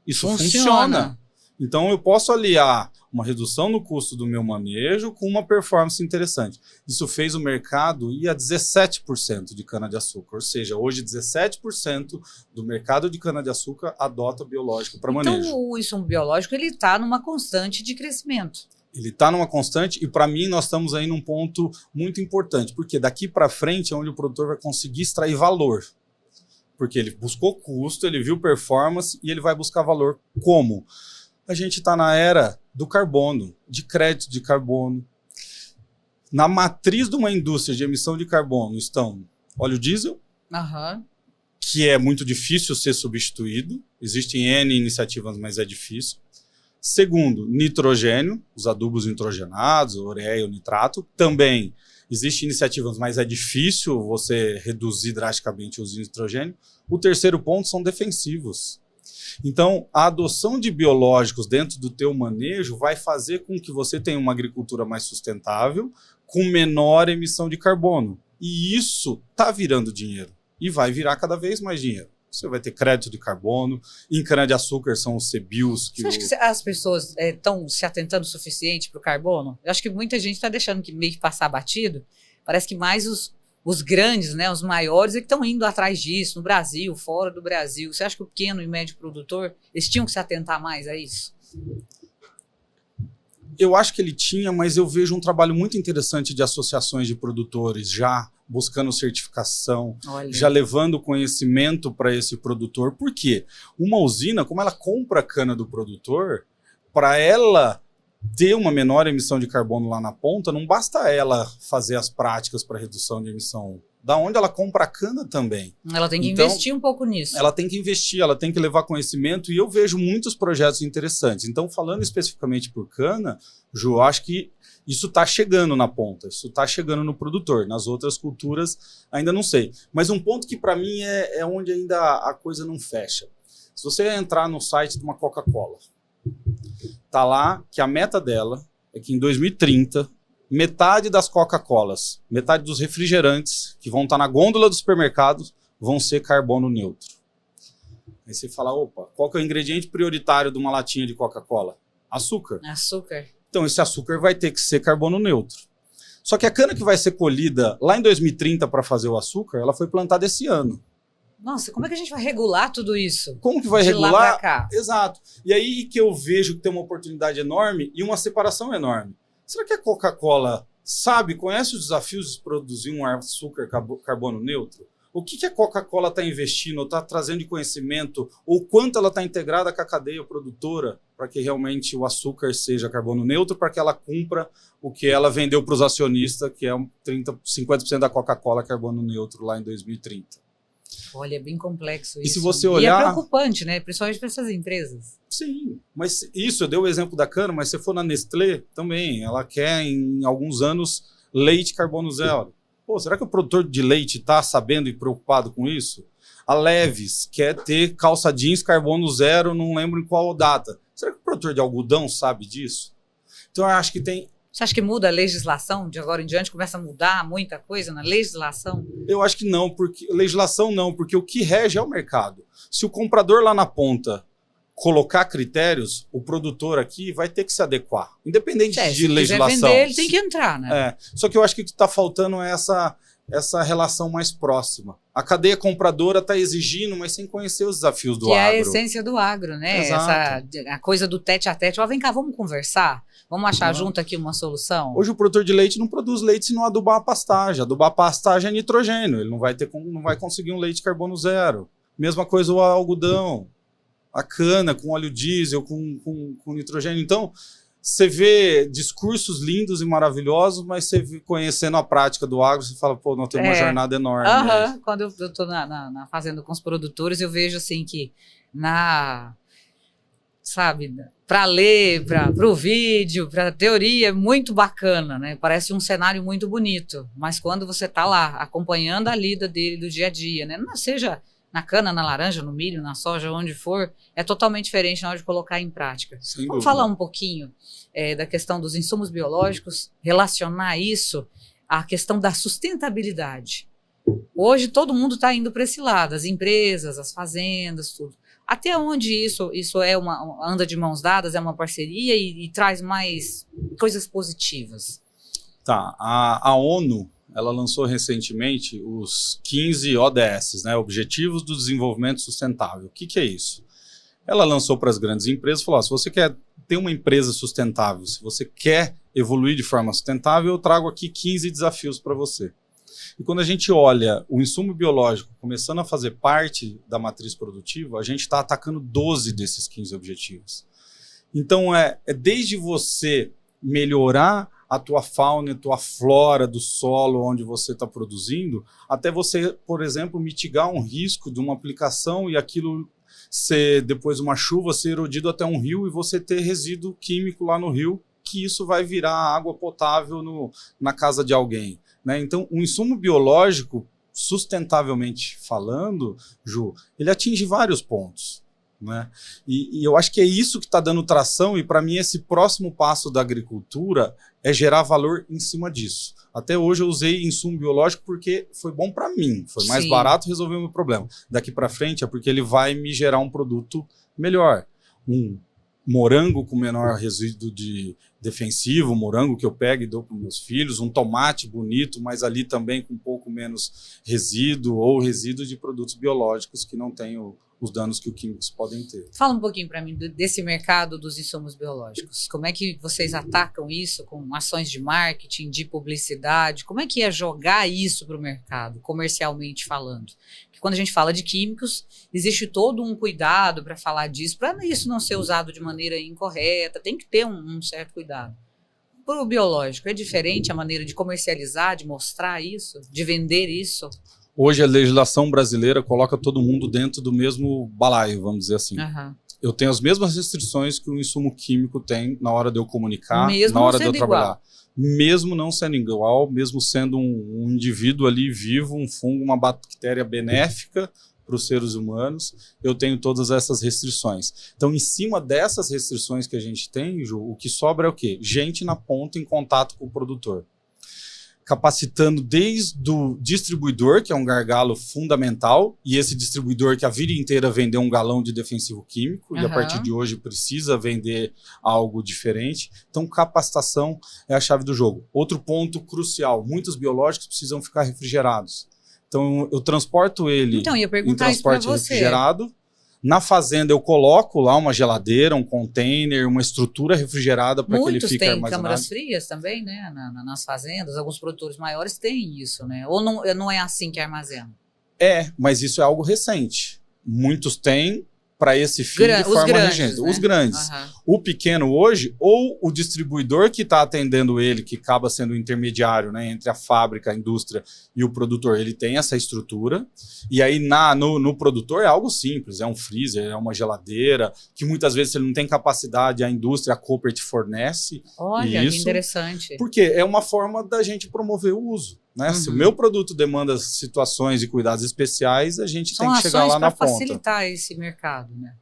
Speaker 2: isso funciona. Então eu posso aliar uma redução no custo do meu manejo com uma performance interessante. Isso fez o mercado ir a 17% de cana-de-açúcar, ou seja, hoje 17% do mercado de cana-de-açúcar adota biológico para manejo.
Speaker 1: Então o insumo biológico ele está numa constante de crescimento.
Speaker 2: Ele está numa constante e para mim nós estamos aí num ponto muito importante, porque daqui para frente é onde o produtor vai conseguir extrair valor. Porque ele buscou custo, ele viu performance e ele vai buscar valor como? A gente está na era do carbono, de crédito de carbono. Na matriz de uma indústria de emissão de carbono estão óleo diesel, que é muito difícil ser substituído. Existem N iniciativas, mas é difícil. Segundo, nitrogênio, os adubos nitrogenados, ureia, o nitrato. Também existem iniciativas, mas é difícil você reduzir drasticamente o uso de nitrogênio. O terceiro ponto são defensivos. Então, a adoção de biológicos dentro do teu manejo vai fazer com que você tenha uma agricultura mais sustentável, com menor emissão de carbono. E isso está virando dinheiro. E vai virar cada vez mais dinheiro. Você vai ter crédito de carbono, em cana-de-açúcar são os CBIOS.
Speaker 1: Você acha que as pessoas estão se atentando o suficiente para o carbono? Eu acho que muita gente está deixando que meio que passar batido. Parece que mais os grandes, né, os maiores, é que estão indo atrás disso, no Brasil, fora do Brasil. Você acha que o pequeno e médio produtor, eles tinham que se atentar mais a isso?
Speaker 2: Eu acho que ele tinha, mas eu vejo um trabalho muito interessante de associações de produtores já buscando certificação, já levando conhecimento para esse produtor. Por quê? Uma usina, como ela compra a cana do produtor, para ela ter uma menor emissão de carbono lá na ponta, não basta ela fazer as práticas para redução de emissão. Da onde ela compra a cana também.
Speaker 1: Ela tem que investir um pouco nisso.
Speaker 2: Ela tem que investir, ela tem que levar conhecimento e eu vejo muitos projetos interessantes. Então, falando especificamente por cana, Ju, eu acho que isso está chegando na ponta, isso está chegando no produtor. Nas outras culturas, ainda não sei. Mas um ponto que para mim é onde ainda a coisa não fecha. Se você entrar no site de uma Coca-Cola, tá lá que a meta dela é que em 2030... metade das Coca-Colas, metade dos refrigerantes que vão estar na gôndola do supermercado vão ser carbono neutro. Aí você fala, opa, qual que é o ingrediente prioritário de uma latinha de Coca-Cola? Açúcar.
Speaker 1: Açúcar.
Speaker 2: Então esse açúcar vai ter que ser carbono neutro. Só que a cana que vai ser colhida lá em 2030 para fazer o açúcar, ela foi plantada esse ano.
Speaker 1: Nossa, como é que a gente vai regular tudo isso?
Speaker 2: Como que vai
Speaker 1: de
Speaker 2: regular?
Speaker 1: Lá pra cá?
Speaker 2: Exato. E aí que eu vejo que tem uma oportunidade enorme e uma separação enorme. Será que a Coca-Cola conhece os desafios de produzir um açúcar carbono neutro? O que a Coca-Cola está investindo, está trazendo de conhecimento, ou quanto ela está integrada com a cadeia produtora para que realmente o açúcar seja carbono neutro, para que ela cumpra o que ela vendeu para os acionistas, que é 50% da Coca-Cola carbono neutro lá em 2030.
Speaker 1: Olha, é bem complexo isso.
Speaker 2: E se você olhar...
Speaker 1: E é preocupante, né? Principalmente para essas empresas.
Speaker 2: Sim, mas isso, eu dei o exemplo da cana, mas se for na Nestlé, também, ela quer em alguns anos leite carbono zero. Pô, será que o produtor de leite está sabendo e preocupado com isso? A Leves quer ter calça jeans carbono zero, não lembro em qual data. Será que o produtor de algodão sabe disso? Então eu acho que tem
Speaker 1: Você acha que muda a legislação? De agora em diante começa a mudar muita coisa na legislação?
Speaker 2: Eu acho que não, porque legislação não, porque o que rege é o mercado. Se o comprador lá na ponta colocar critérios, o produtor aqui vai ter que se adequar, independente de legislação. Se
Speaker 1: quiser vender, ele tem que entrar, né?
Speaker 2: Só que eu acho que o que está faltando é essa relação mais próxima. A cadeia compradora está exigindo, mas sem conhecer os desafios do agro.
Speaker 1: Que é a essência do agro, né? A coisa do tete a tete. Ó, vem cá, vamos conversar? Vamos achar junto aqui uma solução?
Speaker 2: Hoje o produtor de leite não produz leite se não adubar a pastagem. Adubar a pastagem é nitrogênio. Ele não vai conseguir um leite carbono zero. Mesma coisa o algodão, a cana com óleo diesel, com nitrogênio. Então, você vê discursos lindos e maravilhosos, mas você conhecendo a prática do agro, você fala, pô, nós temos uma jornada enorme.
Speaker 1: Quando eu estou na fazenda com os produtores, eu vejo assim que para ler, para o vídeo, para a teoria, é muito bacana, né? Parece um cenário muito bonito, mas quando você está lá, acompanhando a lida dele do dia a dia, né? Não seja na cana, na laranja, no milho, na soja, onde for, é totalmente diferente na hora de colocar em prática. Vamos falar um pouquinho da questão dos insumos biológicos, relacionar isso à questão da sustentabilidade. Hoje todo mundo está indo para esse lado, as empresas, as fazendas, tudo. Até onde isso anda de mãos dadas, é uma parceria e traz mais coisas positivas?
Speaker 2: Tá, a ONU, ela lançou recentemente os 15 ODS, né, Objetivos do Desenvolvimento Sustentável. O que é isso? Ela lançou para as grandes empresas e falou, se você quer ter uma empresa sustentável, se você quer evoluir de forma sustentável, eu trago aqui 15 desafios para você. E quando a gente olha o insumo biológico começando a fazer parte da matriz produtiva, a gente está atacando 12 desses 15 objetivos. Então, desde você melhorar a tua fauna e a tua flora do solo onde você está produzindo, até você, por exemplo, mitigar um risco de uma aplicação e aquilo ser, depois de uma chuva, ser erodido até um rio e você ter resíduo químico lá no rio, que isso vai virar água potável na casa de alguém, né? Então, o insumo biológico, sustentavelmente falando, Ju, ele atinge vários pontos, né? E eu acho que é isso que está dando tração e, para mim, esse próximo passo da agricultura é gerar valor em cima disso. Até hoje eu usei insumo biológico porque foi bom para mim, foi mais barato, resolveu o meu problema. Daqui para frente é porque ele vai me gerar um produto melhor. Um morango com menor resíduo de defensivo, morango que eu pego e dou para os meus filhos, um tomate bonito, mas ali também com um pouco menos resíduo ou resíduo de produtos biológicos que não tem os danos que os químicos podem ter.
Speaker 1: Fala um pouquinho para mim desse mercado dos insumos biológicos. Como é que vocês atacam isso com ações de marketing, de publicidade? Como é que é jogar isso para o mercado, comercialmente falando? Porque quando a gente fala de químicos, existe todo um cuidado para falar disso, para isso não ser usado de maneira incorreta, tem que ter um certo cuidado. Para o biológico, é diferente a maneira de comercializar, de mostrar isso, de vender isso?
Speaker 2: Hoje a legislação brasileira coloca todo mundo dentro do mesmo balaio, vamos dizer assim. Eu tenho as mesmas restrições que o insumo químico tem na hora de eu comunicar, na hora de eu trabalhar. Mesmo não sendo igual, mesmo sendo um indivíduo ali vivo, um fungo, uma bactéria benéfica para os seres humanos, eu tenho todas essas restrições. Então, em cima dessas restrições que a gente tem, Ju, o que sobra é o quê? Gente na ponta em contato com o produtor. Capacitando desde o distribuidor, que é um gargalo fundamental, e esse distribuidor que a vida inteira vendeu um galão de defensivo químico, e a partir de hoje precisa vender algo diferente. Então, capacitação é a chave do jogo. Outro ponto crucial, muitos biológicos precisam ficar refrigerados. Então, eu transporto ele em transporte refrigerado. Na fazenda eu coloco lá uma geladeira, um container, uma estrutura refrigerada para que ele fique armazenado. Muitos têm câmaras
Speaker 1: frias também, né? Nas fazendas, alguns produtores maiores têm isso, né? Ou não é assim que armazena?
Speaker 2: Mas isso é algo recente. Muitos têm para esse fim de forma regente. Os grandes. O pequeno hoje, ou o distribuidor que está atendendo ele, que acaba sendo o intermediário, né, entre a fábrica, a indústria e o produtor, ele tem essa estrutura. E aí no produtor é algo simples, é um freezer, é uma geladeira, que muitas vezes ele não tem capacidade, a indústria, a Cooper te fornece.
Speaker 1: Olha, isso, que interessante.
Speaker 2: Porque é uma forma da gente promover o uso. Né? Se o meu produto demanda situações e cuidados especiais, a gente tem que chegar lá na ponta.
Speaker 1: São facilitar esse mercado, né?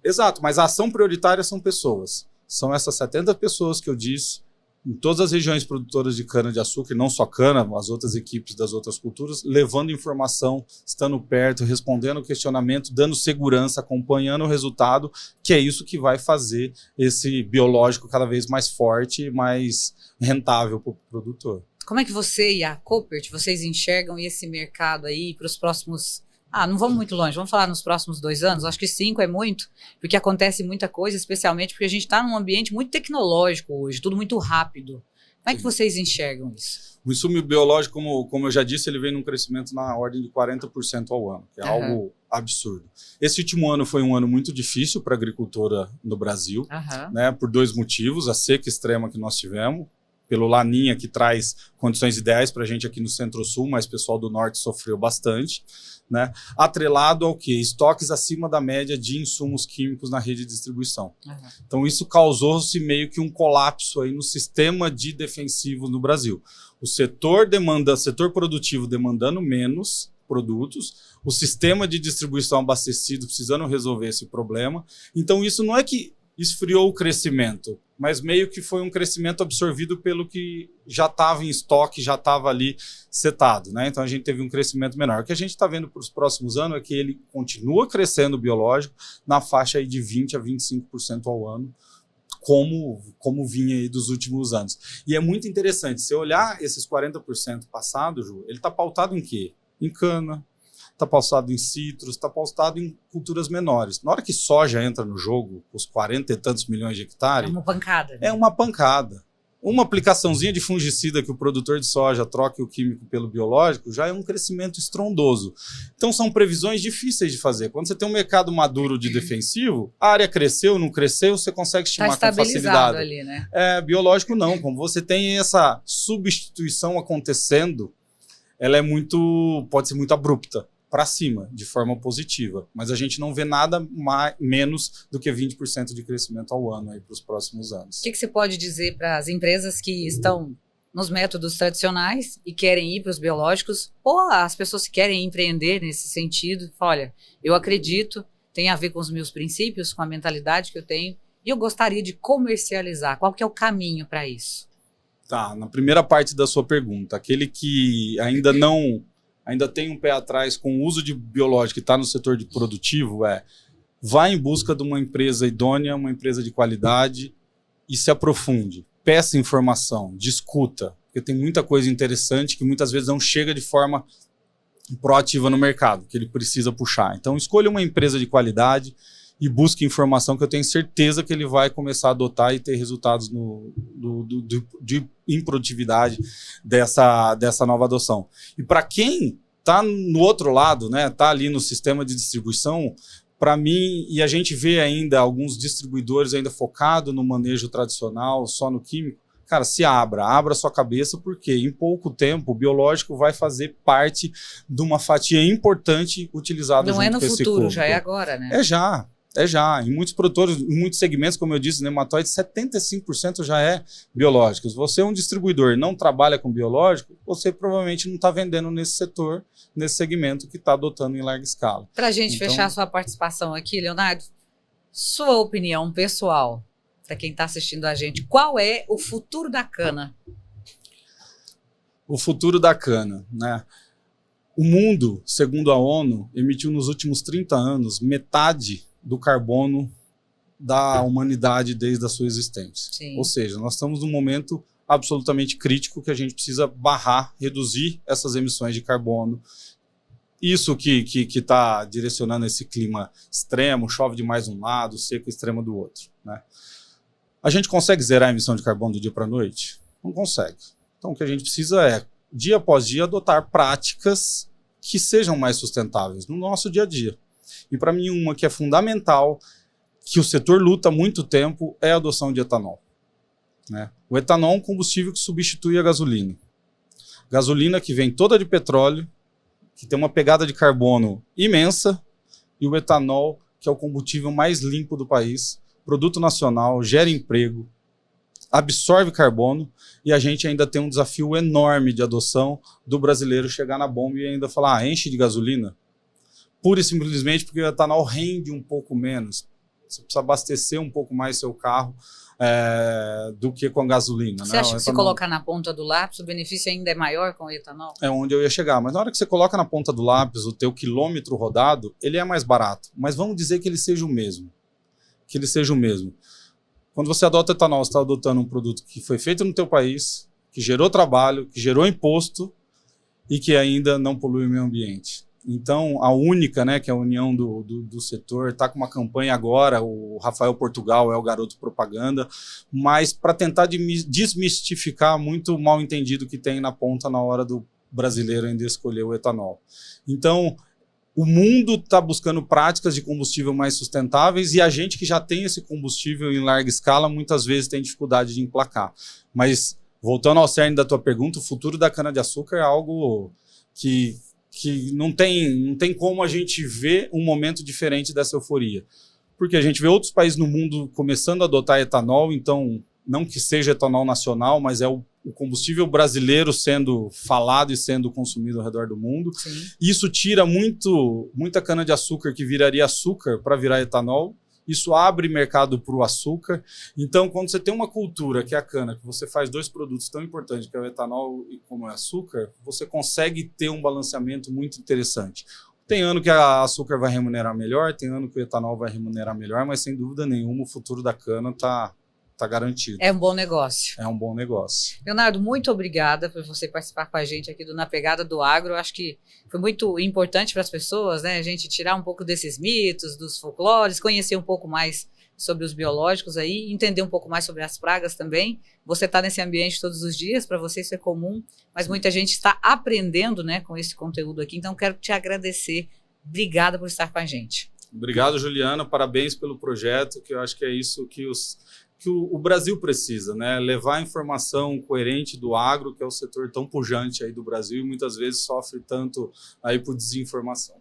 Speaker 2: Exato, mas a ação prioritária são pessoas. São essas 70 pessoas que eu disse em todas as regiões produtoras de cana-de-açúcar, não só cana, as outras equipes das outras culturas, levando informação, estando perto, respondendo o questionamento, dando segurança, acompanhando o resultado, que é isso que vai fazer esse biológico cada vez mais forte e mais rentável para o produtor.
Speaker 1: Como é que você e a Koppert, vocês enxergam esse mercado aí para os próximos... não vamos muito longe, vamos falar nos próximos 2 anos, acho que 5 é muito, porque acontece muita coisa, especialmente porque a gente está num ambiente muito tecnológico hoje, tudo muito rápido. Como é que vocês enxergam isso?
Speaker 2: O insumo biológico, como eu já disse, ele vem num crescimento na ordem de 40% ao ano, que é algo absurdo. Esse último ano foi um ano muito difícil para a agricultura no Brasil, né, por 2 motivos: a seca extrema que nós tivemos, pelo Laninha, que traz condições ideais para a gente aqui no Centro-Sul, mas o pessoal do Norte sofreu bastante, né? Atrelado ao quê? Estoques acima da média de insumos químicos na rede de distribuição. Então isso causou-se meio que um colapso aí no sistema de defensivos no Brasil. O setor produtivo demandando menos produtos, o sistema de distribuição abastecido precisando resolver esse problema. Então isso não é que esfriou o crescimento, mas meio que foi um crescimento absorvido pelo que já estava em estoque, já estava ali setado, né? Então a gente teve um crescimento menor. O que a gente está vendo para os próximos anos é que ele continua crescendo o biológico na faixa aí de 20% a 25% ao ano, como vinha aí dos últimos anos. E é muito interessante, se olhar esses 40% passados, Ju, ele está pautado em quê? Em cana, está pautado em citros, está pautado em culturas menores. Na hora que soja entra no jogo, os 40 e tantos milhões de hectares...
Speaker 1: É uma pancada. Né?
Speaker 2: É uma pancada. Uma aplicaçãozinha de fungicida que o produtor de soja troque o químico pelo biológico já é um crescimento estrondoso. Então são previsões difíceis de fazer. Quando você tem um mercado maduro de defensivo, a área cresceu, não cresceu, você consegue estimar com facilidade.
Speaker 1: Ali, né?
Speaker 2: Biológico não. Como você tem essa substituição acontecendo, ela pode ser muito abrupta para cima, de forma positiva. Mas a gente não vê nada menos do que 20% de crescimento ao ano para os próximos anos.
Speaker 1: O que você pode dizer para as empresas que estão nos métodos tradicionais e querem ir para os biológicos, ou as pessoas que querem empreender nesse sentido? Olha, eu acredito, tem a ver com os meus princípios, com a mentalidade que eu tenho, e eu gostaria de comercializar. Qual que é o caminho para isso?
Speaker 2: Tá, na primeira parte da sua pergunta, aquele que ainda tem um pé atrás com o uso de biológico e está no setor de produtivo, vá em busca de uma empresa idônea, uma empresa de qualidade e se aprofunde. Peça informação, discuta, porque tem muita coisa interessante que muitas vezes não chega de forma proativa no mercado, que ele precisa puxar. Então escolha uma empresa de qualidade e busque informação que eu tenho certeza que ele vai começar a adotar e ter resultados em produtividade dessa nova adoção. E para quem está no outro lado, né, está ali no sistema de distribuição, para mim, e a gente vê ainda alguns distribuidores ainda focados no manejo tradicional, só no químico, cara, abra sua cabeça, porque em pouco tempo o biológico vai fazer parte de uma fatia importante utilizada junto com esse
Speaker 1: Não é no futuro, já é agora, né?
Speaker 2: É já. Em muitos produtores, em muitos segmentos, como eu disse, nematóide, 75% já é biológico. Se você é um distribuidor e não trabalha com biológico, você provavelmente não está vendendo nesse setor, nesse segmento que está adotando em larga escala.
Speaker 1: Para a gente fechar a sua participação aqui, Leonardo, sua opinião pessoal, para quem está assistindo a gente, qual é o futuro da cana?
Speaker 2: O futuro da cana, né? O mundo, segundo a ONU, emitiu nos últimos 30 anos metade do carbono da humanidade desde a sua existência.
Speaker 1: Sim.
Speaker 2: Ou seja, nós estamos num momento absolutamente crítico que a gente precisa reduzir essas emissões de carbono. Isso que está direcionando esse clima extremo, chove demais de um lado, seca extrema do outro, né? A gente consegue zerar a emissão de carbono do dia para a noite? Não consegue. Então o que a gente precisa é, dia após dia, adotar práticas que sejam mais sustentáveis no nosso dia a dia. E para mim uma que é fundamental, que o setor luta há muito tempo, é a adoção de etanol, né? O etanol é um combustível que substitui a gasolina. Gasolina que vem toda de petróleo, que tem uma pegada de carbono imensa, e o etanol, que é o combustível mais limpo do país, produto nacional, gera emprego, absorve carbono, e a gente ainda tem um desafio enorme de adoção do brasileiro chegar na bomba e ainda falar, enche de gasolina, pura e simplesmente porque o etanol rende um pouco menos. Você precisa abastecer um pouco mais seu carro do que com a gasolina.
Speaker 1: Você
Speaker 2: né?
Speaker 1: acha que se colocar na ponta do lápis, o benefício ainda é maior com o etanol?
Speaker 2: É onde eu ia chegar. Mas na hora que você coloca na ponta do lápis o teu quilômetro rodado, ele é mais barato. Mas vamos dizer que ele seja o mesmo. Quando você adota etanol, você está adotando um produto que foi feito no teu país, que gerou trabalho, que gerou imposto e que ainda não polui o meio ambiente. Então, a Única, né, que é a união do setor, está com uma campanha agora, o Rafael Portugal é o garoto propaganda, mas para tentar desmistificar muito mal entendido que tem na ponta na hora do brasileiro ainda escolher o etanol. Então, o mundo está buscando práticas de combustível mais sustentáveis e a gente que já tem esse combustível em larga escala, muitas vezes tem dificuldade de emplacar. Mas, voltando ao cerne da tua pergunta, o futuro da cana-de-açúcar é algo que não tem como a gente ver um momento diferente dessa euforia. Porque a gente vê outros países no mundo começando a adotar etanol, então, não que seja etanol nacional, mas é o combustível brasileiro sendo falado e sendo consumido ao redor do mundo.
Speaker 1: Sim.
Speaker 2: Isso tira muita cana-de-açúcar que viraria açúcar para virar etanol. Isso abre mercado para o açúcar. Então, quando você tem uma cultura, que é a cana, que você faz dois produtos tão importantes, que é o etanol e como é o açúcar, você consegue ter um balanceamento muito interessante. Tem ano que a açúcar vai remunerar melhor, tem ano que o etanol vai remunerar melhor, mas sem dúvida nenhuma o futuro da cana está garantido.
Speaker 1: É um bom negócio.
Speaker 2: É um bom negócio.
Speaker 1: Leonardo, muito obrigada por você participar com a gente aqui do Na Pegada do Agro. Eu acho que foi muito importante para as pessoas, né? A gente tirar um pouco desses mitos, dos folclores, conhecer um pouco mais sobre os biológicos aí, entender um pouco mais sobre as pragas também. Você está nesse ambiente todos os dias, para você isso é comum, mas muita gente está aprendendo, né, com esse conteúdo aqui. Então, quero te agradecer. Obrigada por estar com a gente.
Speaker 2: Obrigado, Juliana. Parabéns pelo projeto, que eu acho que é isso que o Brasil precisa, né? Levar a informação coerente do agro, que é o setor tão pujante aí do Brasil e muitas vezes sofre tanto aí por desinformação.